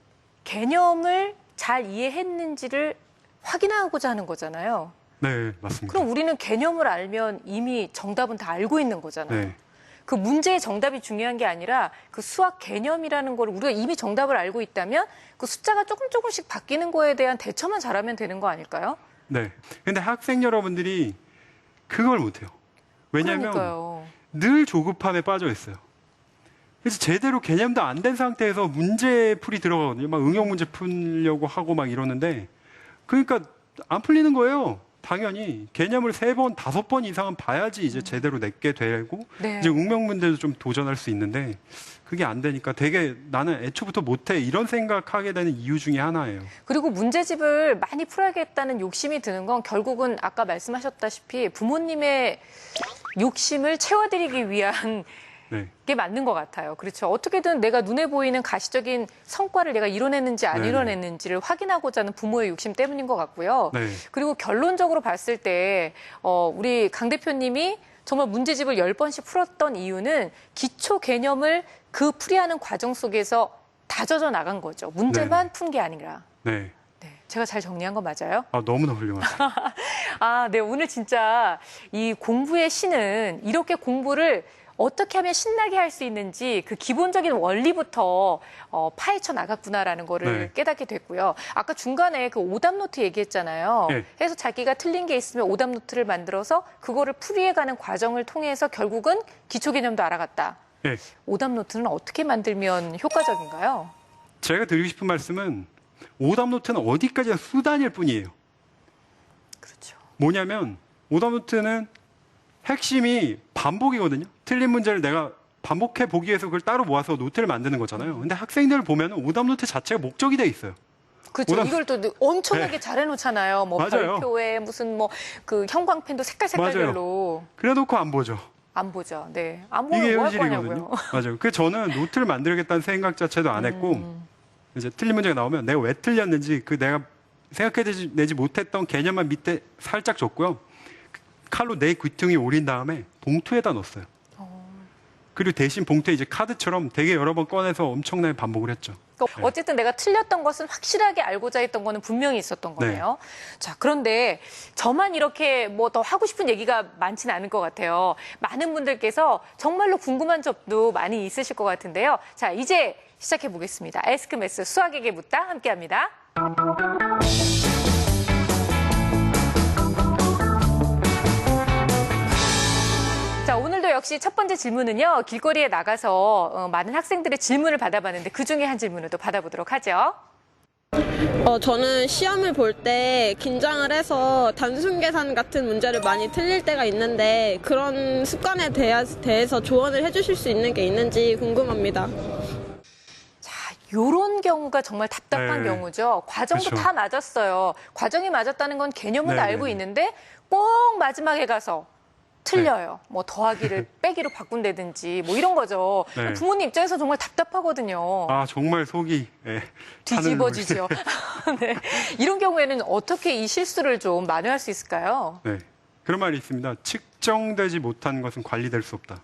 A: 개념을 잘 이해했는지를 확인하고자 하는 거잖아요.
B: 네, 맞습니다.
A: 그럼 우리는 개념을 알면 이미 정답은 다 알고 있는 거잖아요.
B: 네.
A: 그 문제의 정답이 중요한 게 아니라 그 수학 개념이라는 걸 우리가 이미 정답을 알고 있다면 그 숫자가 조금씩 바뀌는 거에 대한 대처만 잘하면 되는 거 아닐까요?
B: 네. 근데 학생 여러분들이 그걸 못해요. 왜냐하면
A: 그러니까요.
B: 늘 조급함에 빠져 있어요. 그래서 제대로 개념도 안 된 상태에서 문제 풀이 들어가거든요. 막 응용 문제 풀려고 하고 막 이러는데 그러니까 안 풀리는 거예요. 당연히 개념을 3번, 5번 이상은 봐야지 이제 제대로 내게 되고
A: 네.
B: 이제 응용 문제도 좀 도전할 수 있는데 그게 안 되니까 되게 나는 애초부터 못해 이런 생각하게 되는 이유 중에 하나예요.
A: 그리고 문제집을 많이 풀어야겠다는 욕심이 드는 건 결국은 아까 말씀하셨다시피 부모님의 욕심을 채워드리기 위한
B: 네.
A: 게 맞는 것 같아요. 그렇죠. 어떻게든 내가 눈에 보이는 가시적인 성과를 내가 이뤄냈는지 안
B: 네.
A: 이뤄냈는지를 확인하고자 하는 부모의 욕심 때문인 것 같고요.
B: 네.
A: 그리고 결론적으로 봤을 때 우리 강 대표님이 정말 문제집을 10번씩 풀었던 이유는 기초 개념을 그 풀이하는 과정 속에서 다져져 나간 거죠. 문제만 푼 게 아니라.
B: 네.
A: 네, 제가 잘 정리한 거 맞아요?
B: 너무나 훌륭하세요.
A: 네, 오늘 진짜 이 공부의 신은 이렇게 공부를 어떻게 하면 신나게 할 수 있는지 그 기본적인 원리부터 파헤쳐 나갔구나라는 거를
B: 네.
A: 깨닫게 됐고요. 아까 중간에 그 오답 노트 얘기했잖아요.
B: 네.
A: 그래서 자기가 틀린 게 있으면 오답 노트를 만들어서 그거를 풀이해가는 과정을 통해서 결국은 기초 개념도 알아갔다.
B: 네.
A: 오답 노트는 어떻게 만들면 효과적인가요?
B: 제가 드리고 싶은 말씀은 오답 노트는 어디까지나 수단일 뿐이에요.
A: 그렇죠.
B: 뭐냐면 오답 노트는 핵심이 반복이거든요. 틀린 문제를 내가 반복해 보기 위해서 그걸 따로 모아서 노트를 만드는 거잖아요. 근데 학생들 보면 오답 노트 자체가 목적이 돼 있어요.
A: 그렇죠.
B: 오답-
A: 이걸 또 엄청나게
B: 네.
A: 잘 해놓잖아요. 뭐
B: 맞아요.
A: 별표에 무슨 뭐 그 형광펜도 색깔별로
B: 그래놓고 안 보죠.
A: 안 보죠. 네, 안
B: 이게
A: 보면 뭐 할
B: 현실이거든요.
A: 거냐고요.
B: 맞아요. 그래서 저는 노트를 만들겠다는 생각 자체도 안 했고 이제 틀린 문제가 나오면 내가 왜 틀렸는지 그 내가 생각해내지 못했던 개념만 밑에 살짝 줬고요. 칼로 내 귀퉁이 오린 다음에 봉투에다 넣었어요. 그리고 대신 봉투에 이제 카드처럼 되게 여러 번 꺼내서 엄청나게 반복을 했죠.
A: 그러니까 어쨌든 내가 틀렸던 것은 확실하게 알고자 했던 거는 분명히 있었던 거네요. 자, 그런데 저만 이렇게 뭐 더 하고 싶은 얘기가 많지는 않을 것 같아요. 많은 분들께서 정말로 궁금한 점도 많이 있으실 것 같은데요. 자, 이제 시작해 보겠습니다. 에스크메스 수학에게 묻다 함께합니다. 자, 오늘도 역시 첫 번째 질문은요. 길거리에 나가서 많은 학생들의 질문을 받아봤는데 그중에 한 질문을 또 받아보도록 하죠.
C: 저는 시험을 볼 때 긴장을 해서 단순 계산 같은 문제를 많이 틀릴 때가 있는데 그런 습관에 대해서 조언을 해주실 수 있는 게 있는지 궁금합니다.
A: 자, 요런 경우가 정말 답답한
B: 네.
A: 경우죠. 과정도
B: 그렇죠.
A: 다 맞았어요. 과정이 맞았다는 건 개념은
B: 네,
A: 알고
B: 네, 네.
A: 있는데 꼭 마지막에 가서 틀려요. 뭐 더하기를 빼기로 바꾼다든지 뭐 이런 거죠.
B: 네.
A: 부모님 입장에서 정말 답답하거든요.
B: 아 정말 속이
A: 뒤집어지죠. 네. 이런 경우에는 어떻게 이 실수를 좀 만회할 수 있을까요?
B: 네. 그런 말이 있습니다. 측정되지 못한 것은 관리될 수 없다.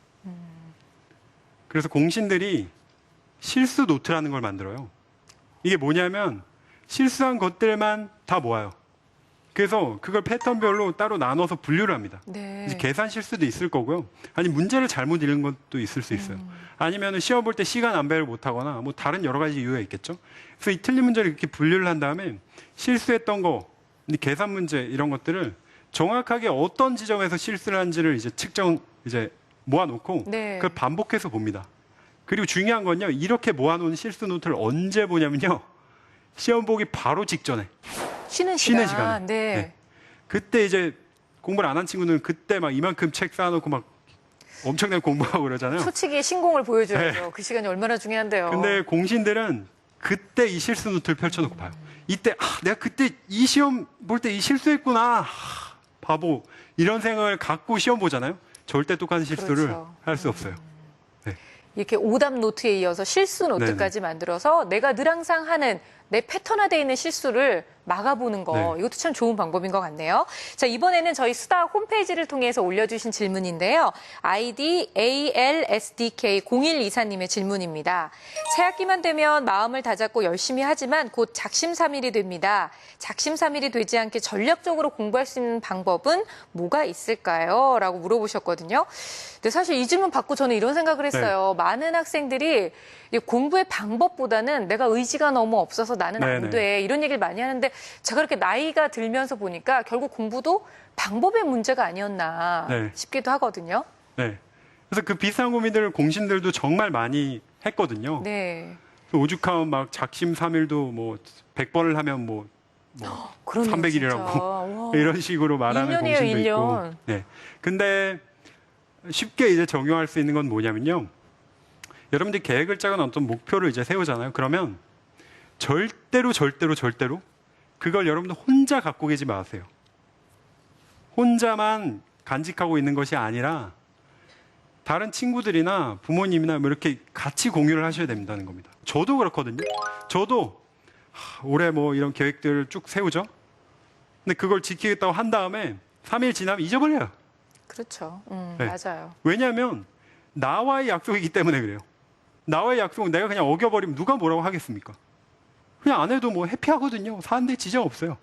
B: 그래서 공신들이 실수 노트라는 걸 만들어요. 이게 뭐냐면 실수한 것들만 다 모아요. 그래서 그걸 패턴별로 따로 나눠서 분류를 합니다.
A: 네.
B: 이제 계산 실수도 있을 거고요. 아니 문제를 잘못 읽은 것도 있을 수 있어요. 아니면 시험 볼 때 시간 안배를 못하거나 뭐 다른 여러 가지 이유가 있겠죠. 그래서 이 틀린 문제를 이렇게 분류를 한 다음에 실수했던 거, 계산 문제 이런 것들을 정확하게 어떤 지점에서 실수를 한지를 이제 이제 모아놓고
A: 네.
B: 그걸 반복해서 봅니다. 그리고 중요한 건요, 이렇게 모아놓은 실수 노트를 언제 보냐면요, 시험 보기 바로 직전에.
A: 쉬는
B: 쉬는
A: 시간.
B: 시간에.
A: 네.
B: 네. 그때 이제 공부를 안 한 친구는 그때 막 이만큼 책 쌓아놓고 막 엄청나게 공부하고 그러잖아요.
A: 솔직히 신공을 보여줘야죠. 그 시간이 얼마나 중요한데요.
B: 근데 공신들은 그때 이 실수 노트를 펼쳐놓고 봐요. 이때 내가 그때 이 시험 볼 때 이 실수했구나. 바보. 이런 생각을 갖고 시험 보잖아요. 절대 똑같은 실수를
A: 그렇죠.
B: 할 수 없어요.
A: 이렇게 오답 노트에 이어서 실수 노트까지 만들어서 내가 늘 항상 하는 내 패턴화되어 있는 실수를 막아보는 거,
B: 네.
A: 이것도 참 좋은 방법인 것 같네요. 자, 이번에는 저희 수다 홈페이지를 통해서 올려주신 질문인데요. 아이디 ALSDK0124님의 질문입니다. 새학기만 되면 마음을 다잡고 열심히 하지만 곧 작심삼일이 됩니다. 작심삼일이 되지 않게 전략적으로 공부할 수 있는 방법은 뭐가 있을까요? 라고 물어보셨거든요. 근데 사실 이 질문 받고 저는 이런 생각을 했어요. 많은 학생들이 공부의 방법보다는 내가 의지가 너무 없어서 나는 안
B: 네네.
A: 돼. 이런 얘기를 많이 하는데 제가 이렇게 나이가 들면서 보니까 결국 공부도 방법의 문제가 아니었나
B: 네.
A: 싶기도 하거든요.
B: 네. 그래서 그 비슷한 고민들을 공신들도 정말 많이 했거든요.
A: 네.
B: 오죽하면 막 작심삼일도 뭐 100번을 하면 뭐
A: 그러네요,
B: 300일이라고 이런 식으로 말하는
A: 1년이에요,
B: 공신도
A: 1년.
B: 있고. 네. 근데 쉽게 이제 적용할 수 있는 건 뭐냐면요. 여러분들이 계획을 짜거나 어떤 목표를 이제 세우잖아요. 그러면 절대로 그걸 여러분들 혼자 갖고 계지 마세요. 혼자만 간직하고 있는 것이 아니라 다른 친구들이나 부모님이나 뭐 이렇게 같이 공유를 하셔야 된다는 겁니다. 저도 그렇거든요. 저도 올해 뭐 이런 계획들을 쭉 세우죠. 근데 그걸 지키겠다고 한 다음에 3일 지나면 잊어버려요.
A: 그렇죠.
B: 네.
A: 맞아요.
B: 왜냐하면 나와의 약속이기 때문에 그래요. 나와의 약속은 내가 그냥 어겨버리면 누가 뭐라고 하겠습니까? 그냥 안 해도 뭐 해피하거든요. 사는데 지장 없어요.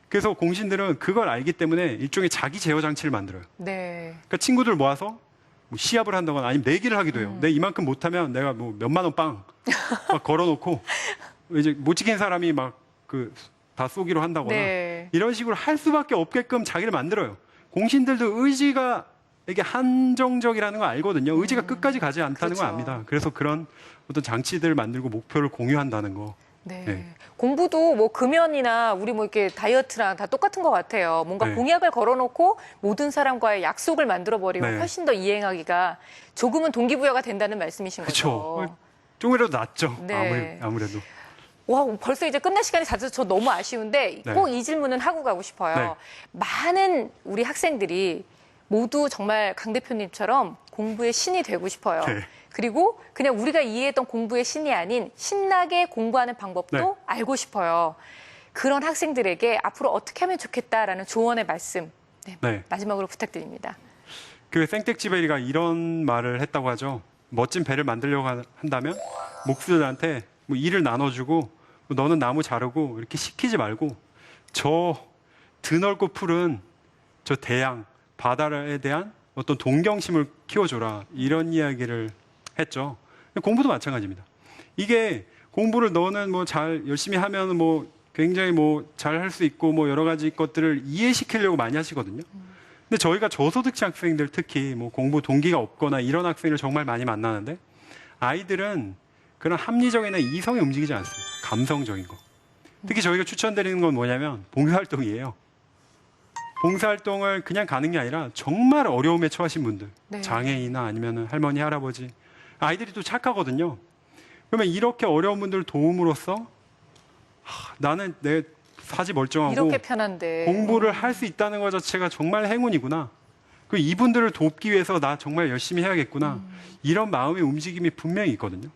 B: 그래서 공신들은 그걸 알기 때문에 일종의 자기 제어 장치를 만들어요.
A: 네.
B: 그러니까 친구들 모아서 뭐 시합을 한다거나 아니면 내기를 하기도 해요. 내 이만큼 못하면 내가 뭐 몇만 원 빵 막 걸어놓고 이제 못 지킨 사람이 막 그 다 쏘기로 한다거나
A: 네.
B: 이런 식으로 할 수밖에 없게끔 자기를 만들어요. 공신들도 의지가 이게 한정적이라는 걸 알거든요. 의지가 끝까지 가지 않다는
A: 그렇죠.
B: 걸 압니다. 그래서 그런 어떤 장치들을 만들고 목표를 공유한다는 거.
A: 네.
B: 네.
A: 공부도 뭐 금연이나 우리 뭐 이렇게 다이어트랑 다 똑같은 것 같아요. 뭔가
B: 네.
A: 공약을 걸어놓고 모든 사람과의 약속을 만들어버리면
B: 네.
A: 훨씬 더 이행하기가 조금은 동기부여가 된다는 말씀이신
B: 그렇죠.
A: 거죠.
B: 조금이라도 낫죠.
A: 네.
B: 아무래도.
A: 와, 벌써 이제 끝날 시간이 다 돼서 저 너무 아쉬운데
B: 네.
A: 꼭 이 질문은 하고 가고 싶어요.
B: 네.
A: 많은 우리 학생들이 모두 정말 강 대표님처럼 공부의 신이 되고 싶어요.
B: 네.
A: 그리고 그냥 우리가 이해했던 공부의 신이 아닌 신나게 공부하는 방법도
B: 네.
A: 알고 싶어요. 그런 학생들에게 앞으로 어떻게 하면 좋겠다라는 조언의 말씀
B: 네.
A: 마지막으로 부탁드립니다.
B: 그 생텍쥐베리가 이런 말을 했다고 하죠. 멋진 배를 만들려고 한다면 목수들한테 뭐 일을 나눠주고 너는 나무 자르고 이렇게 시키지 말고 저 드넓고 푸른 저 대양 바다에 대한 어떤 동경심을 키워줘라 이런 이야기를 했죠. 공부도 마찬가지입니다. 이게 공부를 너는 뭐 잘 열심히 하면 뭐 굉장히 뭐 잘 할 수 있고 뭐 여러 가지 것들을 이해시키려고 많이 하시거든요. 근데 저희가 저소득층 학생들 특히 뭐 공부 동기가 없거나 이런 학생을 정말 많이 만나는데 아이들은 그런 합리적이나 이성이 움직이지 않습니다. 감성적인 거. 특히 저희가 추천드리는 건 뭐냐면 봉사활동이에요. 봉사활동을 그냥 가는 게 아니라 정말 어려움에 처하신 분들,
A: 네.
B: 장애인이나 아니면 할머니, 할아버지, 아이들이 또 착하거든요. 그러면 이렇게 어려운 분들 도움으로써 나는 내 사지 멀쩡하고
A: 이렇게 편한데.
B: 공부를 할 수 있다는 것 자체가 정말 행운이구나. 그 이분들을 돕기 위해서 나 정말 열심히 해야겠구나. 이런 마음의 움직임이 분명히 있거든요.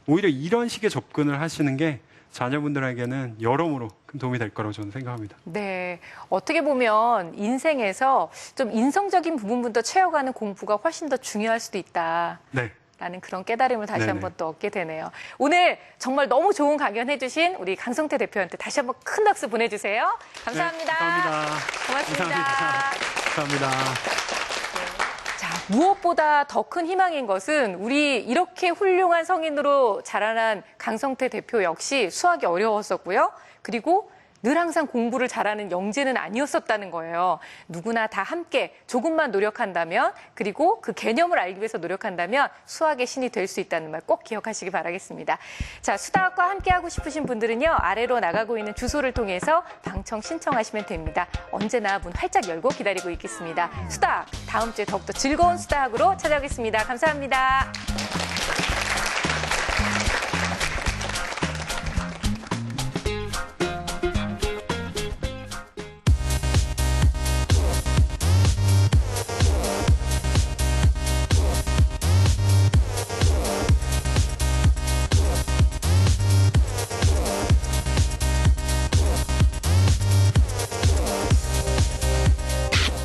B: 오히려 이런 식의 접근을 하시는 게 자녀분들에게는 여러모로 큰 도움이 될 거라고 저는 생각합니다.
A: 네. 어떻게 보면 인생에서 좀 인성적인 부분부터 채워가는 공부가 훨씬 더 중요할 수도 있다.
B: 네.
A: 라는 그런 깨달음을 다시
B: 네네.
A: 한번 또 얻게 되네요. 오늘 정말 너무 좋은 강연 해주신 우리 강성태 대표한테 다시 한번 큰 박수 보내주세요. 감사합니다.
B: 네, 감사합니다.
A: 고맙습니다.
B: 감사합니다.
A: 자, 무엇보다 더 큰 희망인 것은 우리 이렇게 훌륭한 성인으로 자라난 강성태 대표 역시 수학이 어려웠었고요. 그리고 늘 항상 공부를 잘하는 영재는 아니었었다는 거예요. 누구나 다 함께 조금만 노력한다면 그리고 그 개념을 알기 위해서 노력한다면 수학의 신이 될 수 있다는 말 꼭 기억하시기 바라겠습니다. 자, 수다학과 함께하고 싶으신 분들은요. 아래로 나가고 있는 주소를 통해서 방청 신청하시면 됩니다. 언제나 문 활짝 열고 기다리고 있겠습니다. 수다학, 다음 주에 더욱더 즐거운 수다학으로 찾아오겠습니다. 감사합니다.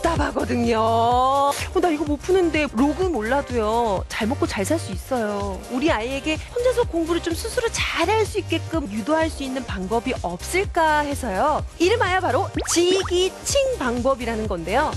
D: 답답하거든요. 나 이거 못 푸는데 로그 몰라도요. 잘 먹고 잘 살 수 있어요. 우리 아이에게 혼자서 공부를 좀 스스로 잘할 수 있게끔 유도할 수 있는 방법이 없을까 해서요. 이름하여 바로 지기칭 방법이라는 건데요.